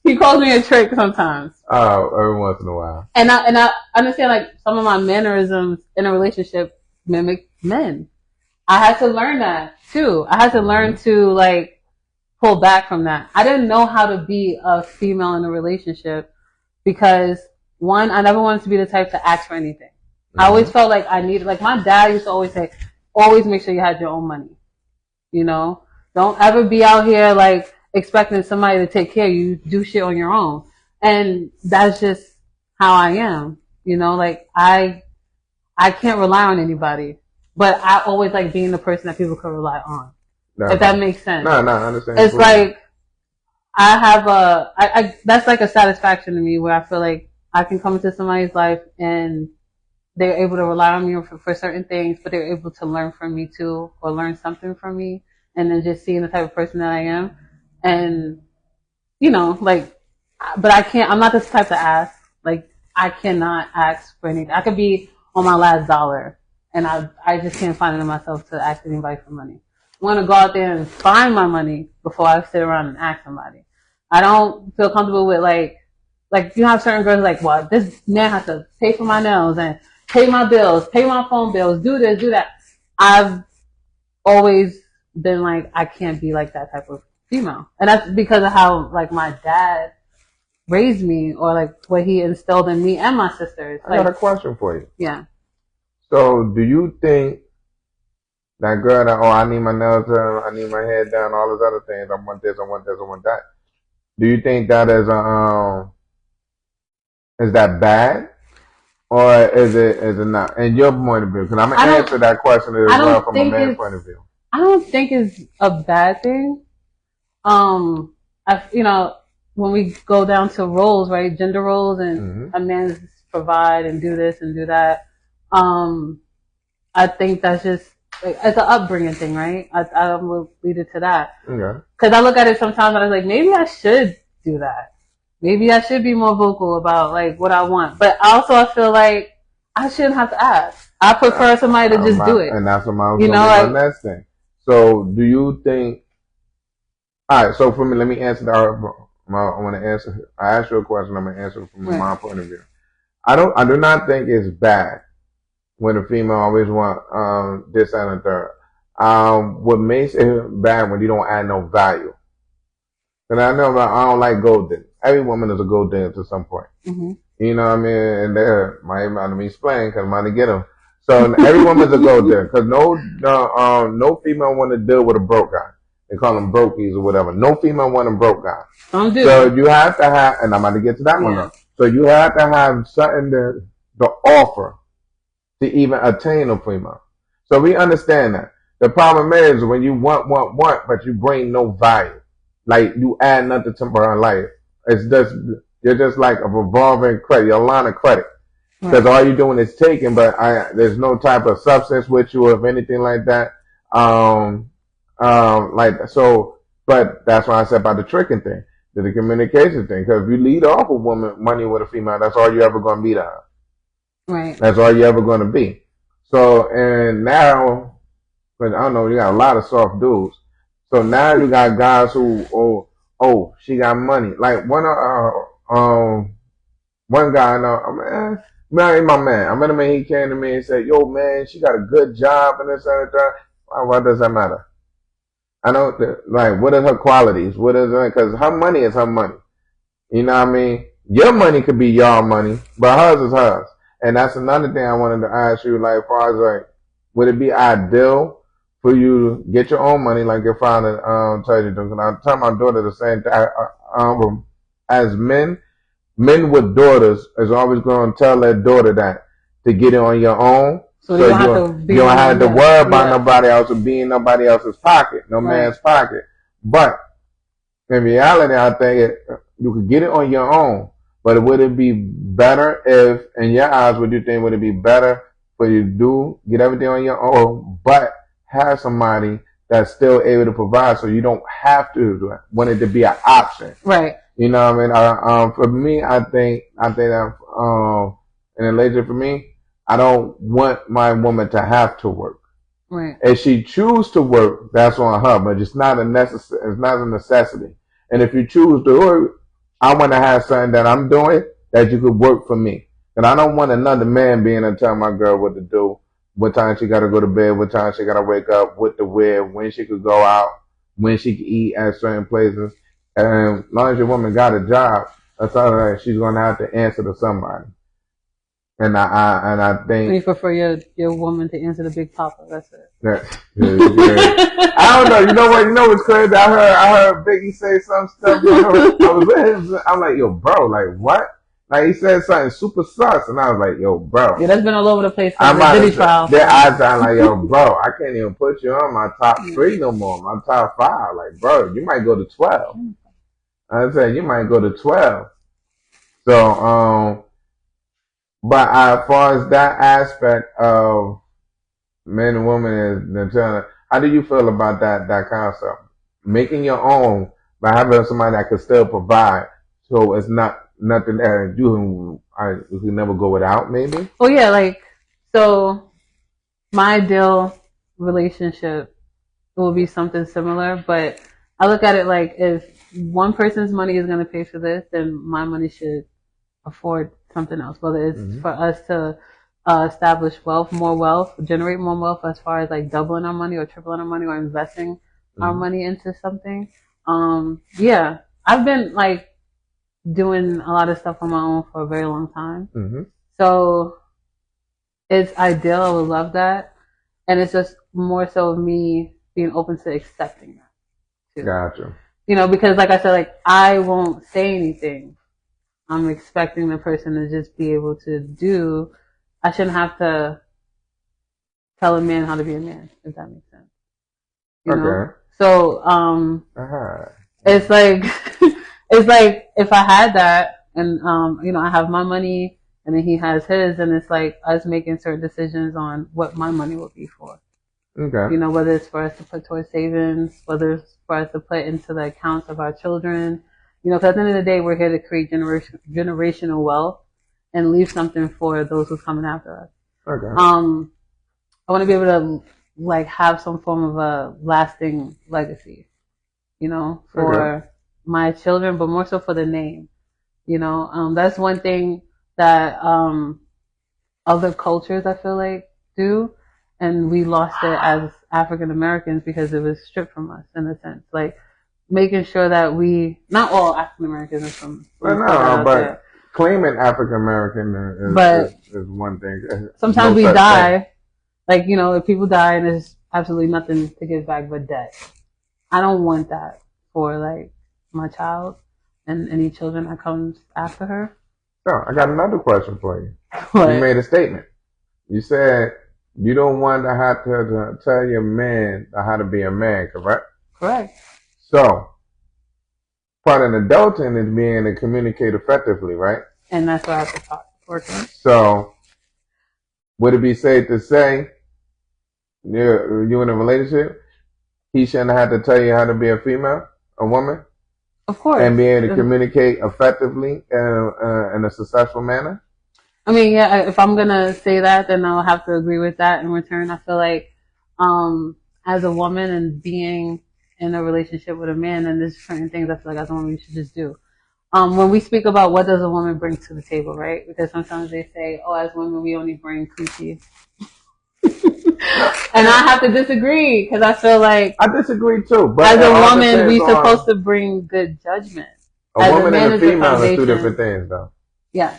he calls me a trick sometimes. Oh, every once in a while. And I understand like some of my mannerisms in a relationship mimic men. I had to learn that too. I had to learn to like pull back from that. I didn't know how to be a female in a relationship because one, I never wanted to be the type to ask for anything. I always felt like I needed, like my dad used to always say, always make sure you had your own money. You know, don't ever be out here like expecting somebody to take care of you. Do shit on your own. And that's just how I am. You know, like I can't rely on anybody, but I always like being the person that people can rely on. No, if that makes sense. No, I understand. It's like I have that's like a satisfaction to me where I feel like I can come into somebody's life and they're able to rely on me for certain things, but they're able to learn from me too, or learn something from me, and then just seeing the type of person that I am. And, you know, like, but I'm not this type to ask. Like, I cannot ask for anything. I could be on my last dollar, and I just can't find it in myself to ask anybody for money. I want to go out there and find my money before I sit around and ask somebody. I don't feel comfortable with, like, you have certain girls like, well, this man has to pay for my nails and pay my bills, pay my phone bills, do this, do that. I've always been like, I can't be like that type of female. And that's because of how, like, my dad raised me or, like, what he instilled in me and my sisters. I got a question for you. Yeah. So, do you think that girl that, I need my nails done, I need my hair done, all those other things, I want this, I want this, I want that. Do you think that is that bad? Or is it not? In your point of view, because I'm going to answer that question as well from a man's point of view. I don't think it's a bad thing. You know, when we go down to roles, right, gender roles, and a man's provide and do this and do that, I think that's just, it's an upbringing thing, right? I will lead it to that. Okay. Because I look at it sometimes and I was like, maybe I should do that. Maybe I should be more vocal about like what I want, but also I feel like I shouldn't have to ask. I prefer somebody to just do it. And that's what my next thing. So, do you think? All right. So for me, let me answer I want to answer. I asked you a question. I'm gonna answer it from my point of view. I do not think it's bad when a female always want this and a third. What makes it bad when you don't add no value. And I know I don't like gold diggers. Every woman is a gold digger to some point. You know what I mean? And they're let me explain because I'm going to get them. So every woman's a gold digger because no female want to deal with a broke guy. They call them brokies or whatever. No female want a broke guy. So you have to have, and I'm about to get to that one now. So you have to have something to offer to even attain a female. So we understand that. The problem is when you want, but you bring no value. Like you add nothing to my life. You're just like a revolving credit, your line of credit. Because all you're doing is taking, but there's no type of substance with you or anything like that. But that's why I said about the tricking thing. the communication thing. Because if you lead off a woman money with a female, that's all you ever going to be to her. Right. That's all you ever going to be. So, and now, but I don't know, you got a lot of soft dudes. So now you got guys who, she got money. Like one guy I know, man, my man. I met him and he came to me and said, "Yo, man, she got a good job and this and that." Why does that matter? I know, like, what are her qualities? What is it? Because her money is her money. You know what I mean? Your money could be your money, but hers is hers. And that's another thing I wanted to ask you, like, as far as, like, would it be ideal for you to get your own money, like your father tells you to? Because I tell my daughter the same thing. As men with daughters is always going to tell their daughter that to get it on your own. So you don't have to worry about nobody else or be in nobody else's pocket, no man's pocket. But in reality, I think you could get it on your own. But would it be better if, in your eyes, would it be better for you to get everything on your own, but have somebody that's still able to provide, so you don't have to want it to be an option? Right. You know what I mean? For me, I think that in a relationship, for me, I don't want my woman to have to work. Right. If she chooses to work, that's on her, but it's not a necessity. And if you choose to work, I want to have something that I'm doing that you could work for me. And I don't want another man being to tell my girl what to do, what time she got to go to bed, what time she got to wake up, what to wear, when she could go out, when she could eat at certain places. And as long as your woman got a job, that's all right. She's going to have to answer to somebody. And I think you prefer your woman to answer the Big Papa. That's it. Yeah. I don't know. You know what? You know what's crazy? I heard Biggie say some stuff. I was with him. I'm like, yo, bro, like what? Like he said something super sus, and I was like, yo, bro. Yeah, that's been all over the place. I'm the Diddy trial. Their eyes sound like, yo, bro, I can't even put you on my top 3 no more. My top 5, like, bro, you might go to 12. I said you might go to 12. So, but as far as that aspect of men and women is how do you feel about that concept? Making your own by having somebody that can still provide, so it's not nothing that you can never go without, maybe? Oh yeah, like, so my ideal relationship will be something similar, but I look at it like, if one person's money is going to pay for this, then my money should afford something else, whether it's for us to establish more wealth, generate more wealth, as far as like doubling our money or tripling our money or investing our money into something. Yeah, I've been like doing a lot of stuff on my own for a very long time. So it's ideal. I would love that. And it's just more so me being open to accepting that too. Gotcha. You know, because like I said, like, I won't say anything. I'm expecting the person to just be able to do. I shouldn't have to tell a man how to be a man, if that makes sense. You know? So, it's like, it's like if I had that, and you know, I have my money, and then he has his, and it's like us making certain decisions on what my money will be for. Okay. You know, whether it's for us to put towards savings, whether it's for us to put into the accounts of our children. You know, because at the end of the day, we're here to create generational wealth and leave something for those who's coming after us. Okay. I want to be able to like have some form of a lasting legacy, you know, for my children, but more so for the name. You know, that's one thing that other cultures, I feel like, do, and we lost it as African Americans because it was stripped from us, in a sense. Like, making sure that not all African Americans are from but claiming African American is one thing. Sometimes we die, like, you know, if people die and there's absolutely nothing to give back but debt. I don't want that for like my child and any children that comes after her. So I got another question for you. What? You made a statement. You said you don't want to have to tell your man how to be a man, correct? Correct. So, part of adulting is being able to communicate effectively, right? And that's what I have to talk working. So, would it be safe to say you in a relationship, he shouldn't have to tell you how to be a woman? Of course. And be able to communicate effectively in a successful manner? I mean, yeah, if I'm going to say that, then I'll have to agree with that in return. I feel like as a woman and being in a relationship with a man, and there's certain things I feel like as a woman you should just do. When we speak about what does a woman bring to the table, right? Because sometimes they say, oh, as women, we only bring coochie. And I have to disagree because I feel like I disagree too. But as a woman, we're supposed to bring good judgment. A woman and a female are two different things, though. Yeah.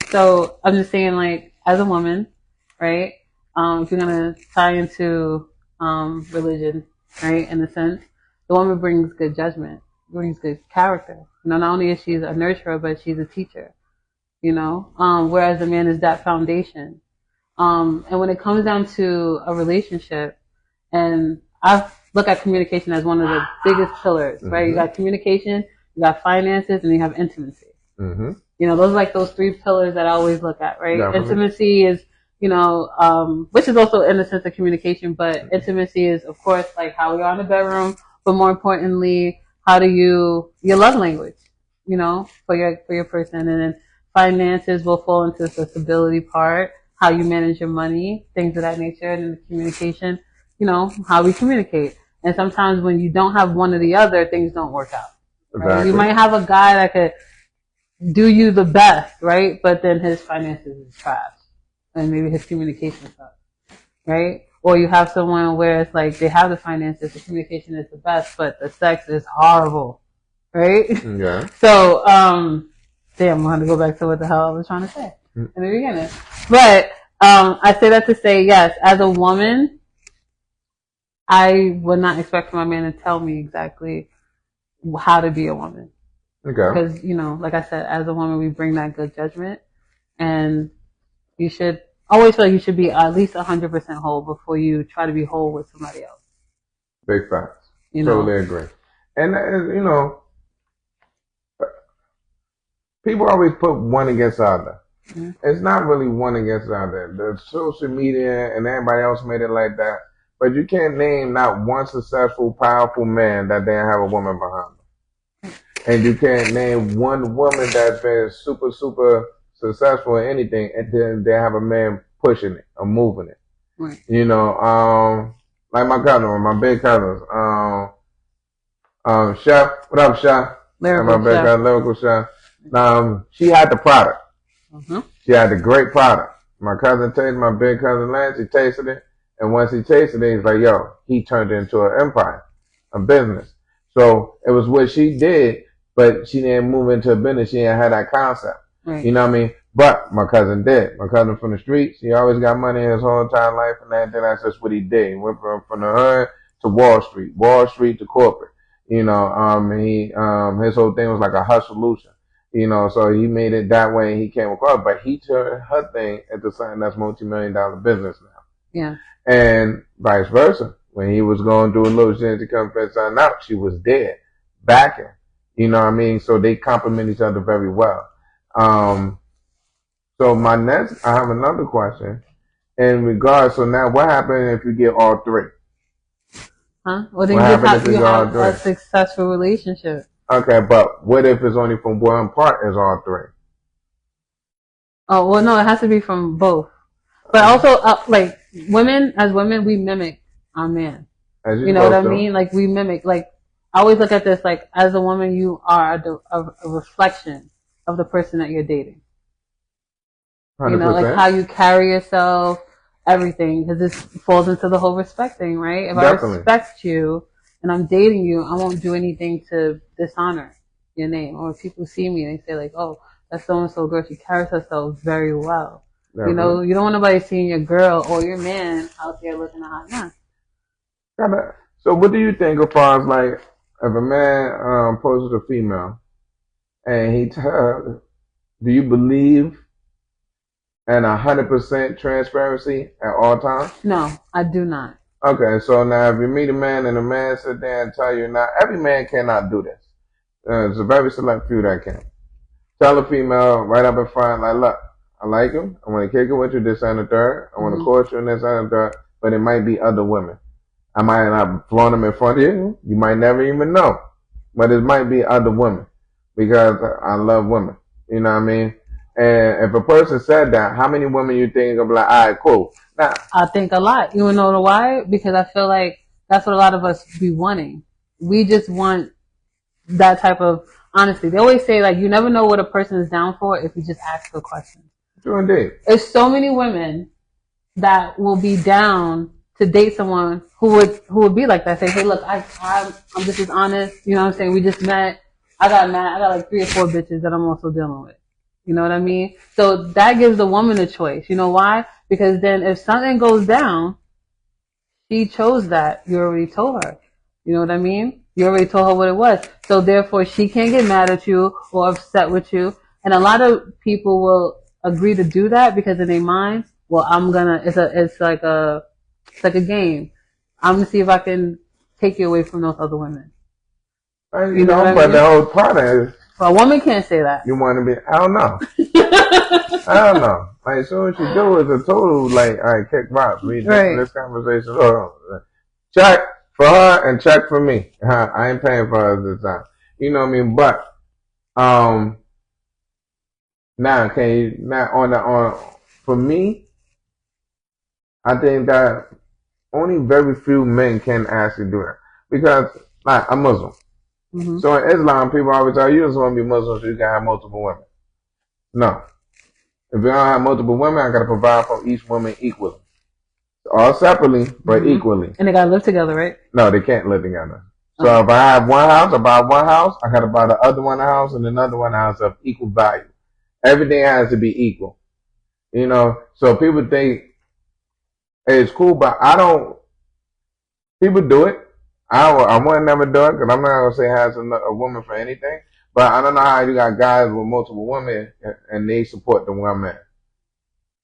So I'm just saying, like, as a woman, right? If you're gonna tie into religion, right, in a sense, the woman brings good judgment, brings good character. You know, not only is she a nurturer, but she's a teacher. You know, whereas the man is that foundation. And when it comes down to a relationship, and I look at communication as one of the biggest pillars, right? Mm-hmm. You got communication, you got finances, and you have intimacy. Mm-hmm. You know, those are like those three pillars that I always look at, right? Definitely. Intimacy is, you know, which is also in the sense of communication, but intimacy is, of course, like how we are in the bedroom, but more importantly, how do your love language, you know, for your person. And then finances will fall into the stability part, how you manage your money, things of that nature, and then the communication, you know, how we communicate. And sometimes when you don't have one or the other, things don't work out. Right? Exactly. You might have a guy that could do you the best, right? But then his finances is trash. And maybe his communication sucks, right? Or you have someone where it's like they have the finances, the communication is the best, but the sex is horrible, right? Yeah. So, damn, I'm going to go back to what the hell I was trying to say in the beginning. But I say that to say, yes, as a woman, I would not expect for my man to tell me exactly how to be a woman. Okay. Because, you know, like I said, as a woman, we bring that good judgment. And you should always feel like you should be at least 100% whole before you try to be whole with somebody else. Big facts. Totally agree. And, you know, people always put one against the other. Mm-hmm. It's not really one against the other. The social media and everybody else made it like that. But you can't name not one successful, powerful man that didn't have a woman behind them. And you can't name one woman that's been super, super successful in anything and then they have a man pushing it or moving it. Right. You know, like my cousin, my big cousins, Chef, what up, Chef? My big cousin, Lyrical Chef. She had the product. Mm-hmm. She had the great product. My cousin tasted, my big cousin Lance, he tasted it. And once he tasted it, he's like, yo, he turned it into an empire, a business. So it was what she did, but she didn't move into a business. She didn't have that concept. Right. You know what I mean? But my cousin did. My cousin from the streets, he always got money in his whole entire life, and that's just what he did. He went from the hood to Wall Street to corporate. You know, his whole thing was like a hustlelution. You know, so he made it that way and he came across, but he turned her thing into something that's multi-million-dollar business now. Yeah. And vice versa. When he was going through a little shit to come figure something out, she was there, backing. You know what I mean? So they complement each other very well. So I have another question in regards. So now, what happens if you get all three? Huh? Well, then you have a successful relationship. Okay, but what if it's only from one part is all three? Oh, well, no, it has to be from both. But also, like, as women, we mimic our man. You know what I mean? Like, we mimic, like, I always look at this, like, as a woman, you are a reflection of the person that you're dating. 100%. You know, like how you carry yourself, everything, because this falls into the whole respect thing, right? If Definitely. I respect you and I'm dating you, I won't do anything to dishonor your name. Or if people see me and they say like, oh, that's so-and-so girl, she carries herself very well. Definitely. You know, you don't want nobody seeing your girl or your man out there looking a hot mess. So what do you think as far as like, if a man poses a female and he do you believe in 100% transparency at all times? No, I do not. Okay, so now if you meet a man and a man sit there and tell you, now every man cannot do this. There's a very select few that can. Tell a female right up in front, like, look, I like him. I want to kick it with you this and the third. I want to court you in this and the third. But it might be other women. I might not flaunt them in front of you. You might never even know. but it might be other women because I love women. You know what I mean? And if a person said that, how many women you think will be like, all right, cool? Nah. I think a lot. You know why? Because I feel like that's what a lot of us be wanting. We just want that type of honesty. They always say like you never know what a person is down for if you just ask a question. True indeed. There's so many women that will be down to date someone who would be like that. Say, hey, look, I'm just as honest. You know what I'm saying? We just met. I got like 3 or 4 bitches that I'm also dealing with. You know what I mean? So that gives the woman a choice. You know why? Because then if something goes down, she chose that. You already told her. You know what I mean? You already told her what it was. So therefore she can't get mad at you or upset with you. And a lot of people will agree to do that because in their mind, well, it's like a game. I'm gonna see if I can take you away from those other women. You know, but the whole part is, well, a woman can't say that. You want to be, I don't know. I don't know. Like, as soon as you do, it's a total, like, all right, kick rocks. We this conversation. Check for her and check for me. I ain't paying for her this time. You know what I mean? But, now, for me, I think that only very few men can actually do that. Because, like, I'm Muslim. Mm-hmm. So in Islam, people always tell you just want to be Muslim so you can have multiple women. No. If you don't have multiple women, I got to provide for each woman equally. All separately, but equally. And they got to live together, right? No, they can't live together. So if I have one house, I buy one house, I got to buy the other one house and another one house of equal value. Everything has to be equal. You know, so people think it's cool, but people do it. I would never do it because I'm not going to say has a woman for anything. But I don't know how you got guys with multiple women and they support the one man.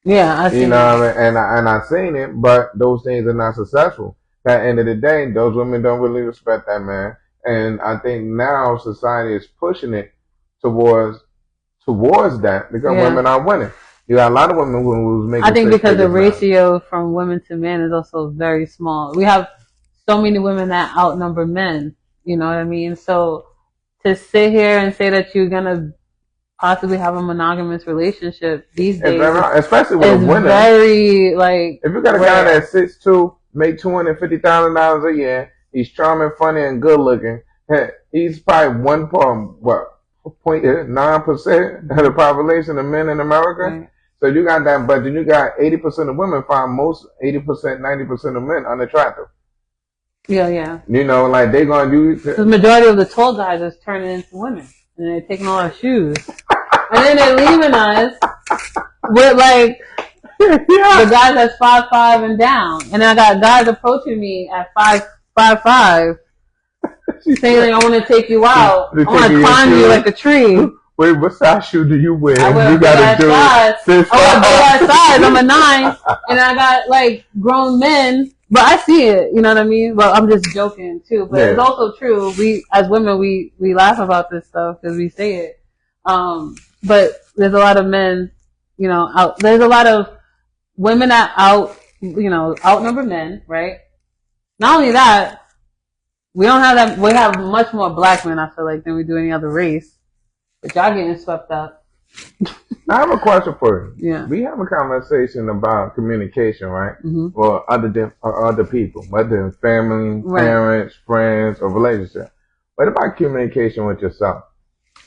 Yeah, I see. You know what I mean? And I've seen it, but those things are not successful. At the end of the day, those women don't really respect that man. And I think now society is pushing it towards that because women are winning. You got a lot of women who's making. I think because the ratio from women to men is also very small. We have so many women that outnumber men. You know what I mean? So to sit here and say that you're gonna possibly have a monogamous relationship these days, especially with a woman, very like. If you got a guy that's 6'2", make $250,000 a year, he's charming, funny, and good looking. He's probably 0.9% of the population of men in America. Right. So you got that, but then you got 80% of women find 90% of men unattractive. Yeah. You know, like they gonna do. The majority of the tall guys is turning into women, and they're taking all our shoes, and then they're leaving us with like the guys that's 5'5" and down, and I got guys approaching me at 5'5", saying I want to take you out, I want to climb you like a tree. Wait, what size shoe do you wear? You gotta do it. I wear size. I'm a 9, and I got like grown men. But I see it, you know what I mean? Well, I'm just joking too, but it's also true. We, as women, we laugh about this stuff because we say it. But there's a lot of men, you know, there's a lot of women that outnumber men, right? Not only that, we don't have that, we have much more black men, I feel like, than we do any other race. But y'all getting swept up. I have a question for you. Yeah. We have a conversation about communication, right? Mm-hmm. For other people, whether family, parents, friends, or relationship. What about communication with yourself?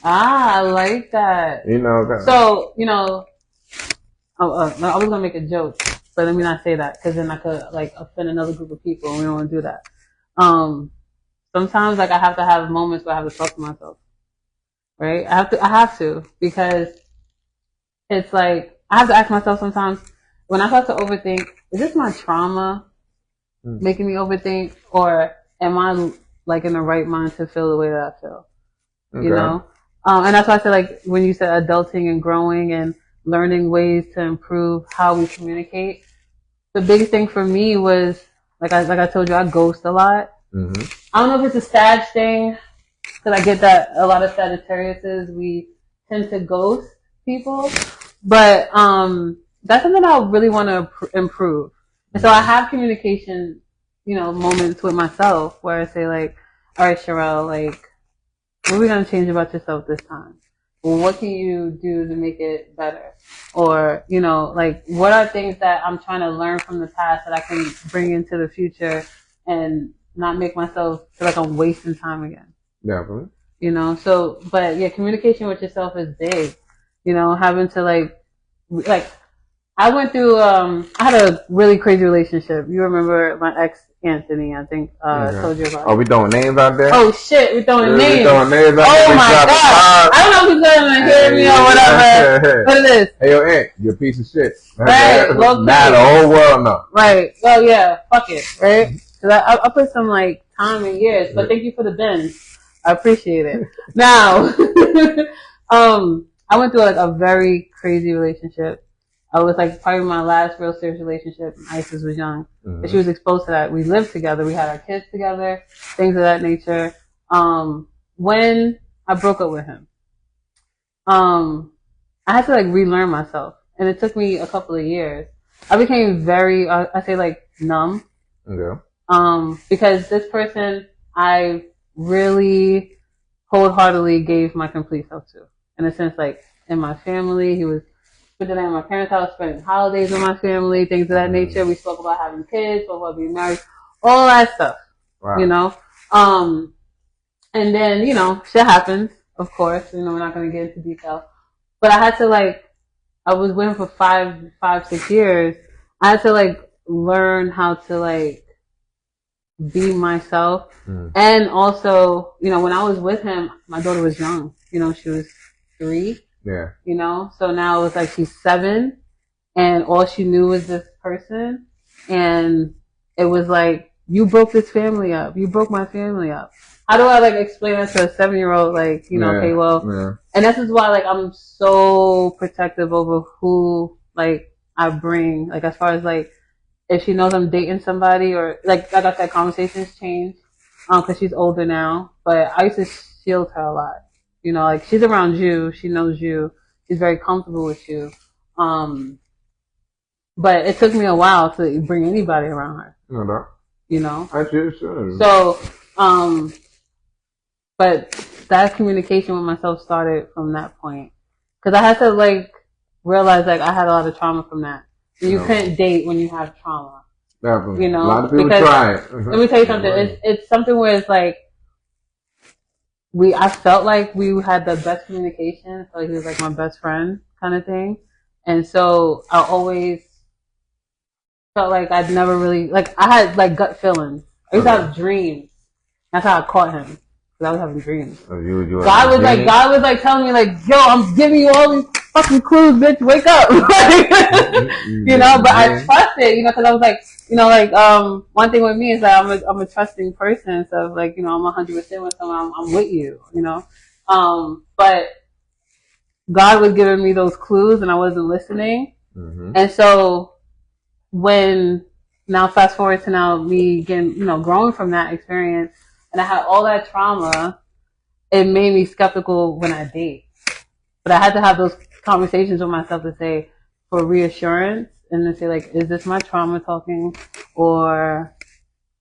I like that. You know. So, you know, I was gonna make a joke, but let me not say that because then I could like offend another group of people, and we don't want to do that. Sometimes like I have to have moments where I have to talk to myself. Right? I have to because it's like I have to ask myself sometimes when I start to overthink, is this my trauma making me overthink, or am I like in the right mind to feel the way that I feel? Okay. You know? And that's why I said like when you said adulting and growing and learning ways to improve how we communicate, the biggest thing for me was like I told you, I ghost a lot. Mm-hmm. I don't know if it's a Sag thing. Because I get that a lot of Sagittariuses, we tend to ghost people. But that's something I really want to improve. And so I have communication, you know, moments with myself where I say like, all right, Sherelle, like, What are we going to change about yourself this time? Well, what can you do to make it better? Or, you know, like, what are things that I'm trying to learn from the past that I can bring into the future and not make myself feel like I'm wasting time again? Definitely. You know, so, but yeah, communication with yourself is big. You know, having to like, I went through, I had a really crazy relationship. You remember my ex, Anthony, I think, told you about. Are we throwing names out there? Oh shit, we're throwing names. We throwing names out there. Oh my god. I don't know if he's gonna hear me or whatever. What it is. Hey, yo, Aunt, you're a piece of shit. Right. Now the whole world knows. Right. Well, yeah, fuck it, right? Cause I put some like time and years, but thank you for the bends. I appreciate it. Now, I went through like a very crazy relationship. I was like probably my last real serious relationship. Isis was young, but she was exposed to that. We lived together. We had our kids together, things of that nature. When I broke up with him, I had to like relearn myself, and it took me a couple of years. I became very, I say like numb. Okay. Because this person I really wholeheartedly gave my complete self to. In a sense, like in my family, he was spending at my parents' house, spending holidays with my family, things of that nature. We spoke about having kids, spoke about being married, all that stuff. Wow. You know? And then, you know, shit happens, of course. You know, we're not going to get into detail. But I had to, like, I was with him for 6 years. I had to, like, learn how to, like, be myself. And also, you know, when I was with him, my daughter was young. You know, she was 3. Yeah. You know, so now it was like she's 7 and all she knew was this person. And it was like, you broke this family up. You broke my family up. How do I like explain that to a 7-year-old? Like, you know, okay, well, and this is why like I'm so protective over who like I bring, like as far as like if she knows I'm dating somebody or like I said, conversations change, cause she's older now, but I used to shield her a lot. You know, like she's around you, she knows you, she's very comfortable with you. But it took me a while to bring anybody around her. No. You know? I just should. So, but that communication with myself started from that point. Cause I had to like realize like I had a lot of trauma from that. You couldn't date when you have trauma. Definitely. You know? A lot of people try it. Let me tell you something. It's something where it's like, I felt like we had the best communication. So he was like my best friend kind of thing. And so I always felt like I'd never really, like I had like gut feelings. I used to have dreams. That's how I caught him. Cause I was having dreams. God was like telling me like, yo, I'm giving you all these fucking clues, bitch, wake up. You know, but I trusted, you know, cause I was like, you know, like, one thing with me is that I'm a trusting person. So like, you know, I'm 100% with someone. I'm with you, you know? But God was giving me those clues and I wasn't listening. And so now fast forward to now me getting, you know, growing from that experience and I had all that trauma, it made me skeptical when I date. But I had to have those conversations with myself to say, for reassurance, and to say like, is this my trauma talking, or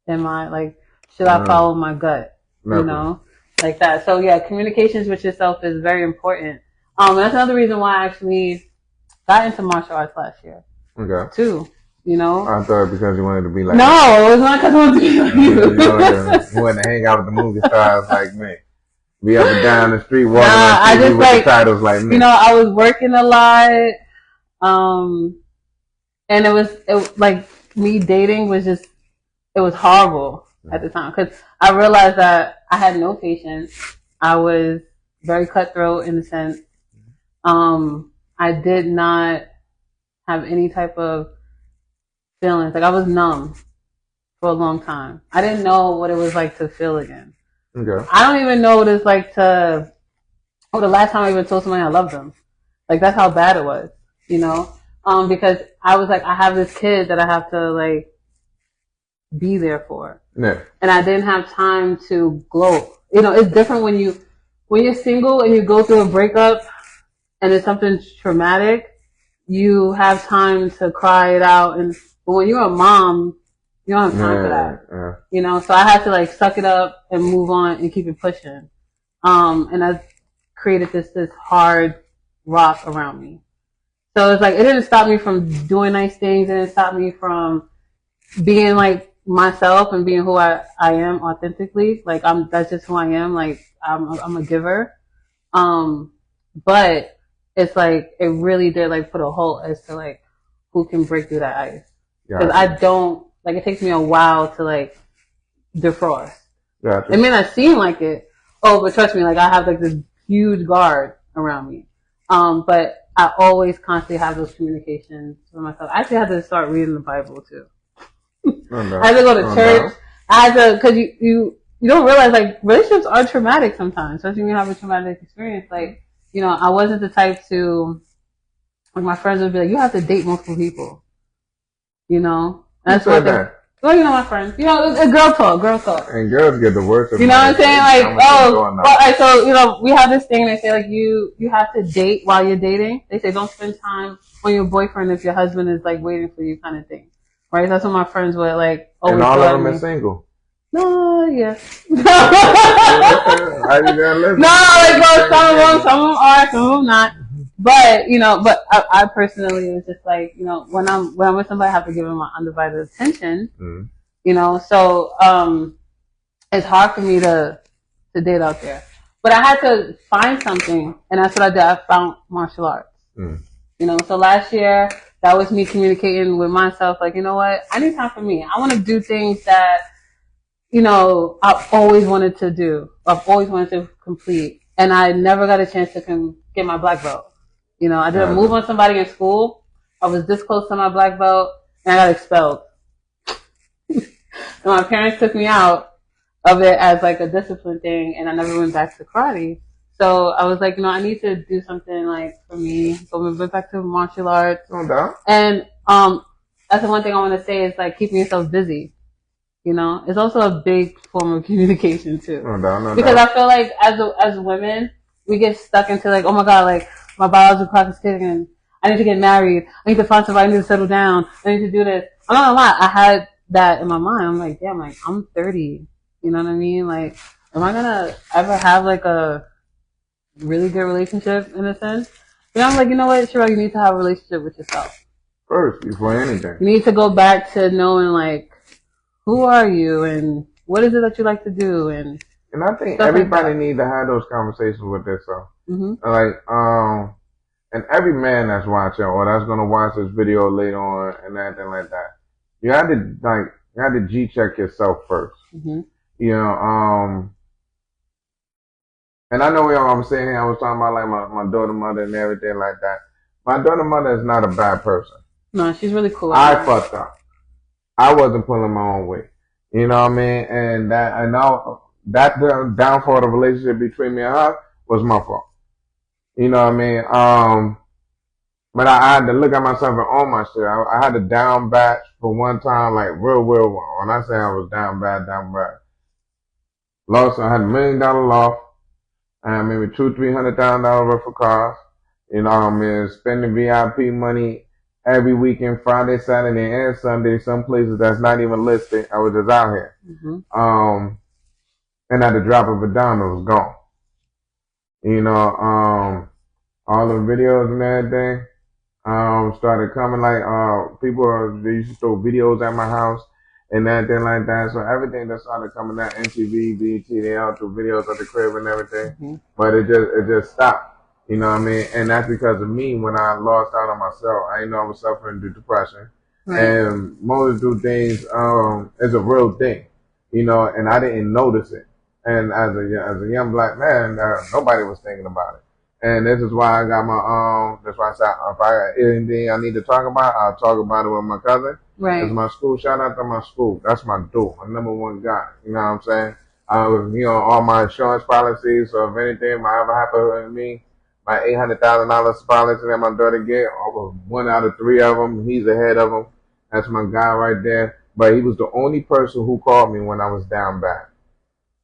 am I like, should I follow my gut? You know, like that. So yeah, communications with yourself is very important. That's another reason why I actually got into martial arts last year. Okay. Too. You know? I thought because you wanted to be like no, it was not because I wanted to be like you. You wanted to hang out with the movie stars like me. Be up and down the street walking on TV with the titles like me. You know, I was working a lot. And it was like me dating was just, it was horrible at the time. Cause I realized that I had no patience. I was very cutthroat in a sense. I did not have any type of feelings. Like I was numb for a long time. I didn't know what it was like to feel again. Okay. I don't even know what it's like the last time I even told somebody I loved them. Like that's how bad it was, you know? Because I was like, I have this kid that I have to like be there for. Yeah. And I didn't have time to gloat. You know, it's different when you're single and you go through a breakup and it's something traumatic, you have time to cry it out. But when you're a mom, you don't have time for that. You know, so I had to like suck it up and move on and keep it pushing. And I've created this hard rock around me. So it's like, it didn't stop me from doing nice things. It didn't stop me from being like myself and being who I am authentically. Like, that's just who I am. Like, I'm a giver. But it's like, it really did like put a halt as to like who can break through that ice. Because I don't, like, it takes me a while to like defrost. It may not seem like it. Oh, but trust me, like, I have like this huge guard around me. But I always constantly have those communications with myself. I actually had to start reading the Bible too. I had to go to church. I had to, cause you don't realize like relationships are traumatic sometimes, especially when you have a traumatic experience. Like, you know, I wasn't the type to, like, my friends would be like, you have to date multiple people. You know? That's what well, you know, my friends. You know, it's girl talk. And girls get the worst of it. You know what I'm saying? Like, oh, well, so, you know, we have this thing, they say, like, you have to date while you're dating. They say don't spend time on your boyfriend if your husband is, like, waiting for you kind of thing. Right? That's what my friends were, like, always. And all of them are single. No, yeah. No, like, well, some of them are, some of them not. But, you know, I personally was just like, you know, when I'm with somebody, I have to give them my undivided attention. Mm-hmm. You know, so it's hard for me to date out there. But I had to find something, and that's what I did. I found martial arts. Mm. You know, so last year, that was me communicating with myself, like, you know what? I need time for me. I want to do things that, you know, I've always wanted to do. I've always wanted to complete. And I never got a chance to get my black belt. You know, I did a move on somebody in school. I was this close to my black belt, and I got expelled. And my parents took me out of it as like a discipline thing, and I never went back to karate. So I was like, you know, I need to do something like for me. So we went back to martial arts. And that's the one thing I want to say is like keeping yourself busy. You know, it's also a big form of communication too. Because I feel like as women, we get stuck into like, oh my God, like my biological clock is ticking. I need to get married. I need to find somebody. I need to settle down. I need to do this. I'm not gonna lie. I had that in my mind. I'm like, damn, like I'm 30. You know what I mean? Like, am I gonna ever have like a really good relationship in a sense? You know, I'm like, you know what, Sherelle, you need to have a relationship with yourself first before anything. You need to go back to knowing like, who are you and what is it that you like to do and I think everybody needs to have those conversations with themselves. Mm-hmm. Like, and every man that's watching or that's gonna watch this video later on and anything like that, you have to G-check yourself first. Mm-hmm. You know, and I know I was saying here, I was talking about like my daughter mother and everything like that. My daughter mother is not a bad person. No, she's really cool. I fucked up. I wasn't pulling my own weight. You know what I mean? And that the downfall of the relationship between me and her was my fault. You know what I mean? But I had to look at myself and own my shit. I had to down batch for one time, like real well. When I say I was down bad. Lost, I had $1 million loss. I had maybe $200,000-$300,000 worth of cars. You know what I mean? Spending VIP money every weekend, Friday, Saturday, and Sunday. Some places that's not even listed. I was just out here. Mm-hmm. And at the drop of a dime, it was gone. You know, all the videos and everything, started coming like, they used to throw videos at my house and everything like that. So everything that started coming out, MTV, BET, they all threw videos at the crib and everything. Mm-hmm. But it just stopped. You know what I mean? And that's because of me when I lost out on myself. I didn't know I was suffering through depression. Right. And most do things, is a real thing. You know, and I didn't notice it. And as a young black man, nobody was thinking about it. And this is why I got my, that's why I said, if I got anything I need to talk about, I'll talk about it with my cousin. Right. It's my school. Shout out to my school. That's my dude, my number one guy. You know what I'm saying? You know, all my insurance policies, so if anything might ever happen to me, my $800,000 policy that my daughter get, 1 out of 3 of them, he's ahead of them. That's my guy right there. But he was the only person who called me when I was down bad.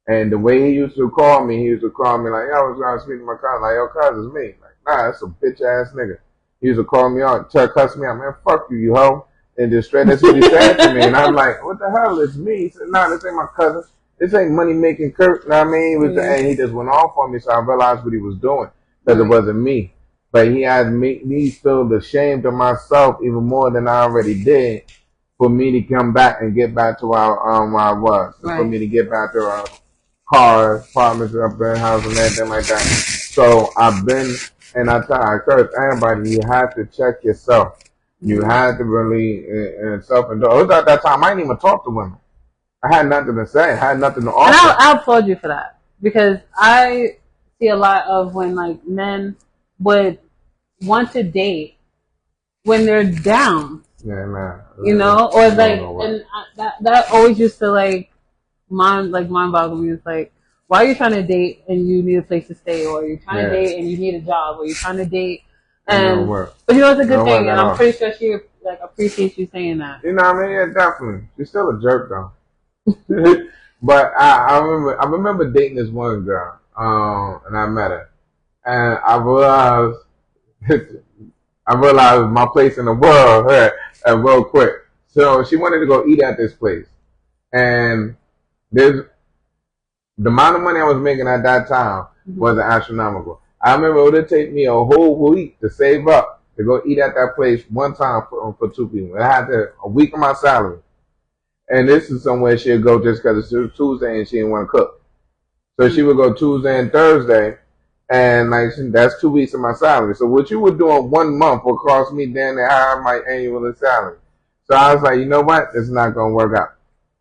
And the way he used to call me like, yo, I was going to speak to my cousin, like, yo, cousin, it's me. Like, nah, that's a bitch ass nigga. He used to call me out, cuss me out, man, fuck you, you hoe. And just straight, that's what he said to me. And I'm like, what the hell, it's me. He said, nah, this ain't my cousin. this ain't money making Kurt. You know what I mean? And he just went off on me, so I realized what he was doing because it wasn't me. But he had made me feel ashamed of myself even more than I already did for me to come back and get back to where I was. For me to get back to cars, apartments, up in house and everything like that. So I've been, and I encourage everybody, you have to check yourself. You had to really self-indulge. It was at that time I didn't even talk to women. I had nothing to say. I had nothing to offer. And I applaud you for that because I see a lot of when like men would want to date when they're down. Yeah, man. You know, or like, and that always used to like mind boggle me. It's like, why are you trying to date and you need a place to stay, or you're trying to date and you need a job, or you're trying to date and but you know it's a good thing, and I'm pretty sure she like appreciates you saying that. You know what I mean? Yeah, definitely. She's still a jerk though. But I remember dating this one girl, and I met her, and I realized my place in the world real quick. So she wanted to go eat at this place, and the amount of money I was making at that time was astronomical. I remember it would take me a whole week to save up to go eat at that place one time for two people. I had a week of my salary. And this is somewhere she'd go just because it's Tuesday and she didn't want to cook. So she would go Tuesday and Thursday, and like that's 2 weeks of my salary. So what you were doing 1 month will cost me damn near half my annual salary. So I was like, you know what? It's not going to work out.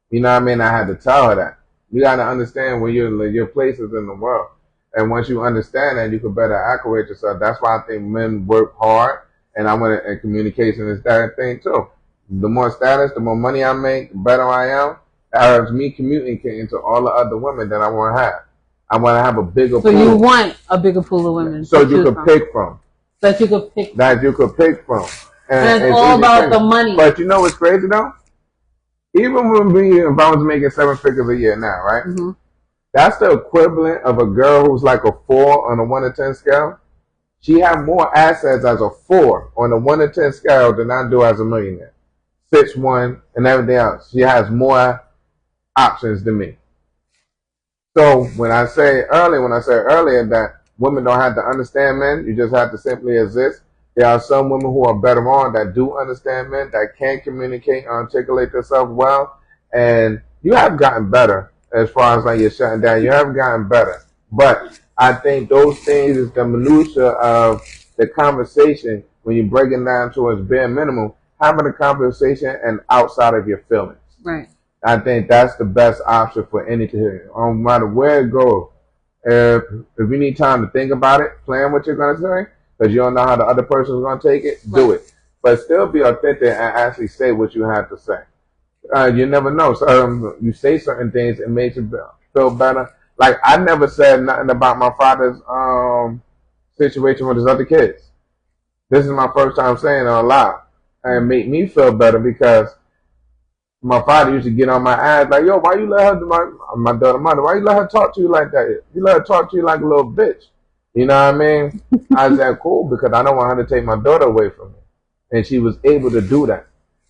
You know what I mean? I had to tell her that. You got to understand where your place is in the world. And once you understand that, you can better accurate yourself. That's why I think men work hard, and and communication is that thing too. The more status, the more money I make, the better I am. That helps me communicating to all the other women that I want to have. I want to have a bigger pool. So you want a bigger pool of women. So you could pick from. That you could pick from. That you could pick from. And it's all about the money. But you know what's crazy though? Even if I was making 7 figures a year now, right? Mm-hmm. That's the equivalent of a girl who's like a 4 on a 1 to 10 scale. She has more assets as a 4 on a 1 to 10 scale than I do as a millionaire. 6'1" and everything else. She has more options than me. So when I said earlier that women don't have to understand men, you just have to simply exist. There are some women who are better on that do understand men, that can communicate and articulate themselves well, and you have gotten better as far as like you're shutting down. You have gotten better, but I think those things is the minutia of the conversation when you break it down to its bare minimum. Having a conversation and outside of your feelings. Right. I think that's the best option for anything. No matter where it goes. If you need time to think about it, plan what you're going to say, because you don't know how the other person is going to take it, do it. But still be authentic and actually say what you have to say. You never know. So you say certain things, it makes you feel better. Like, I never said nothing about my father's situation with his other kids. This is my first time saying it out loud. And make me feel better because my father used to get on my ass like, yo, why you let her, my daughter mother, why you let her talk to you like that? You let her talk to you like a little bitch. You know what I mean? I said, cool, because I don't want her to take my daughter away from me. And she was able to do that.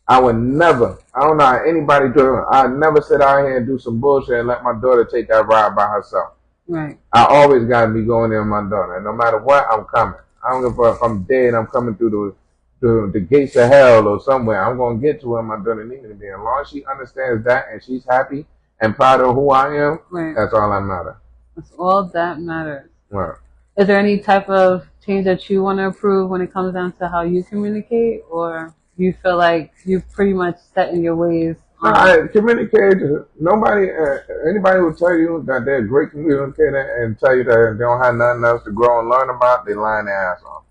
I would never, I don't know how anybody do it. I'd never sit out here and do some bullshit and let my daughter take that ride by herself. Right. I always got to be going there with my daughter. And no matter what, I'm coming. I don't give a fuck if I'm dead, I'm coming through the gates of hell or somewhere. I'm going to get to where my daughter needs me to be. As long as she understands that and she's happy and proud of who I am, that's all that matters. That's all that matters. Right. Is there any type of change that you want to improve when it comes down to how you communicate, or you feel like you've pretty much set in your ways? Communicate. Anybody will tell you that they're a great communicator and tell you that they don't have nothing else to grow and learn about, they lying their ass off.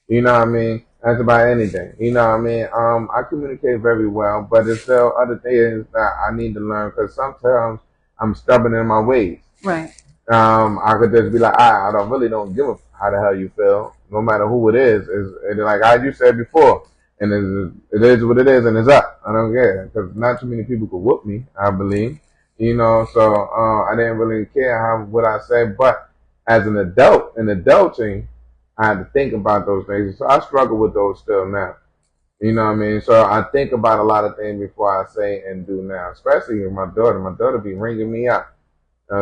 You know what I mean? That's about anything. You know what I mean? I communicate very well, but there's still other things that I need to learn because sometimes I'm stubborn in my ways. Right. I could just be like, I really don't give a how the hell you feel, no matter who it is. It's like as you said before, and it is what it is, and it's up. I don't care because not too many people could whoop me, I believe. You know, so I didn't really care what I said, but as an adult, in adulting, I had to think about those things. So I struggle with those still now. You know what I mean? So I think about a lot of things before I say and do now, especially with my daughter. My daughter be ringing me up.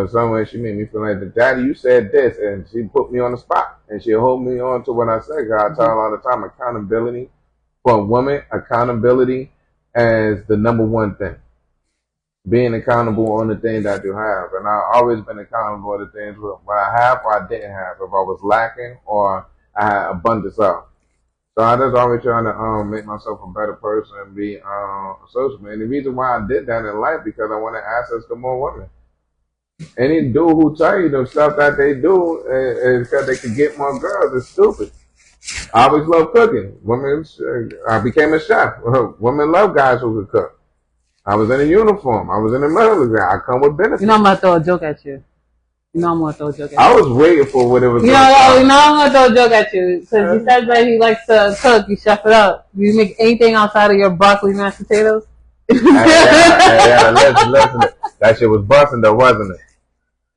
Somewhere she made me feel like, Daddy, you said this, and she put me on the spot, and she hold me on to what I said. God, I tell her all the time, accountability for a woman, accountability as the number one thing. Being accountable on the things that you have, and I've always been accountable for the things what I have or I didn't have, if I was lacking or I had abundance of. So I just always trying to make myself a better person and be social. And the reason why I did that in life because I want to access to more women. Any dude who tell you the stuff that they do is because they can get more girls is stupid. I always loved cooking. Women, I became a chef. Women love guys who can cook. I was in a uniform. I was in the military. I come with benefits. You know I'm gonna throw a joke at you. You know I'm gonna throw a joke at you. I was waiting for what it was. You know I'm gonna throw a joke at you because he says that he likes to cook. You chef it up. Do you make anything outside of your broccoli mashed potatoes? Yeah, listen. That shit was busting though, wasn't it?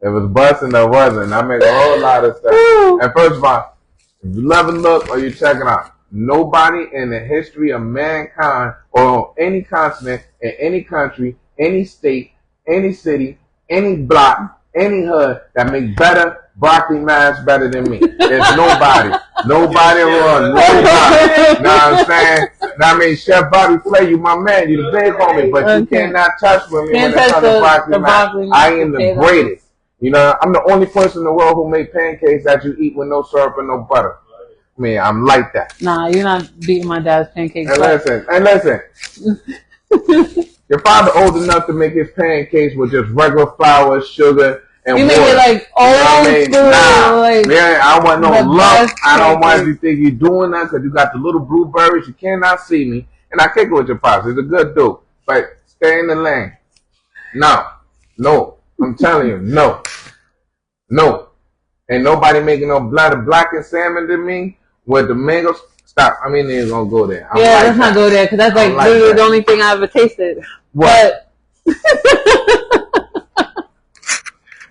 It was busting though, wasn't it? I made a whole lot of stuff. And first of all, if you love and look or you check it out, nobody in the history of mankind or on any continent, in any country, any state, any city, any block, any hood that make better broccoli mash better than me. There's nobody. Nobody around. Nobody. Know what I'm saying? I mean, Chef Bobby Flay, you my man. You the big homie, but you cannot touch with me when it comes to broccoli mash. I am the greatest. You know, I'm the only person in the world who make pancakes that you eat with no syrup and no butter. I mean, I'm like that. Nah, you're not beating my dad's pancakes. And listen. Your father old enough to make his pancakes with just regular flour, sugar, and you water. make it like old school. Nah, like, man, I want no lump. I don't want you to think you're doing that because you got the little blueberries. You cannot see me. And I kick it with your pops. He's a good dude. But stay in the lane. No. I'm telling you, no. Ain't nobody making no black and salmon to me with the mangoes. Stop. I mean, they're going to go there. Let's not go there because that's like literally the only thing I ever tasted. What?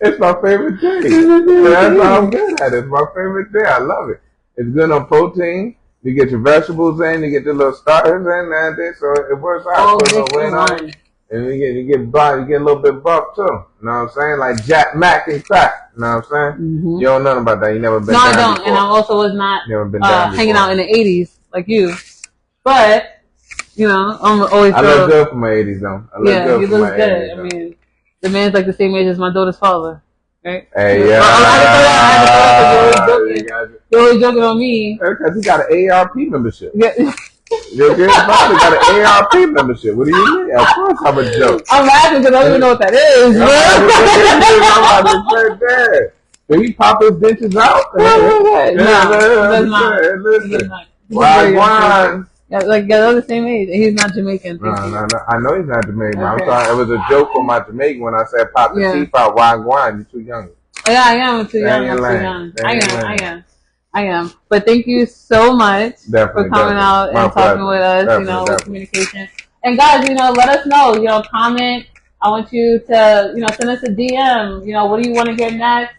It's my favorite thing. That's how I'm good at it. It's my favorite thing. I love it. It's good on protein. You get your vegetables in. You get the little starters in there. So it works out. And you get a little bit buff too. You know what I'm saying? Like Jack Mac and crack. You know what I'm saying? Mm-hmm. You don't know about that. You never been down. No, I don't. Before. And I also was not hanging out in the 80s like you. But, you know, I'm always... I look good for my 80s though. I look good for my 80s. Good. I mean, the man's like the same age as my daughter's father. Right? Hey, yeah. You're always joking on me. Because he got an ARP membership. Yeah. Your father got an ARP membership. What do you mean? Of course I'm a joke. I'm laughing because I don't even know what that is. Did he pop his dentures out? No. Why? Like they're the same age. He's not Jamaican. No. I know he's not Jamaican. Okay. I'm sorry. It was a joke for my Jamaican when I said pop the teeth out. Wagwan, you're too young. Yeah, I am. I'm too young. I am. But thank you so much for coming out and talking with us, with communication. And guys, let us know, comment. I want you to, send us a DM. What do you want to get next?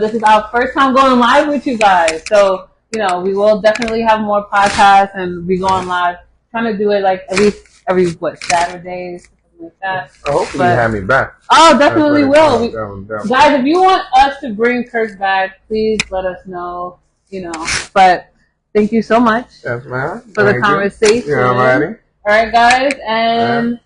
This is our first time going live with you guys. So, we will definitely have more podcasts and be going live. Trying to do it like at least every, Saturdays? Like that. Hopefully you have me back. Oh, definitely will. Guys, if you want us to bring Kirk back, please let us know. But thank you so much for the conversation. All right, guys, and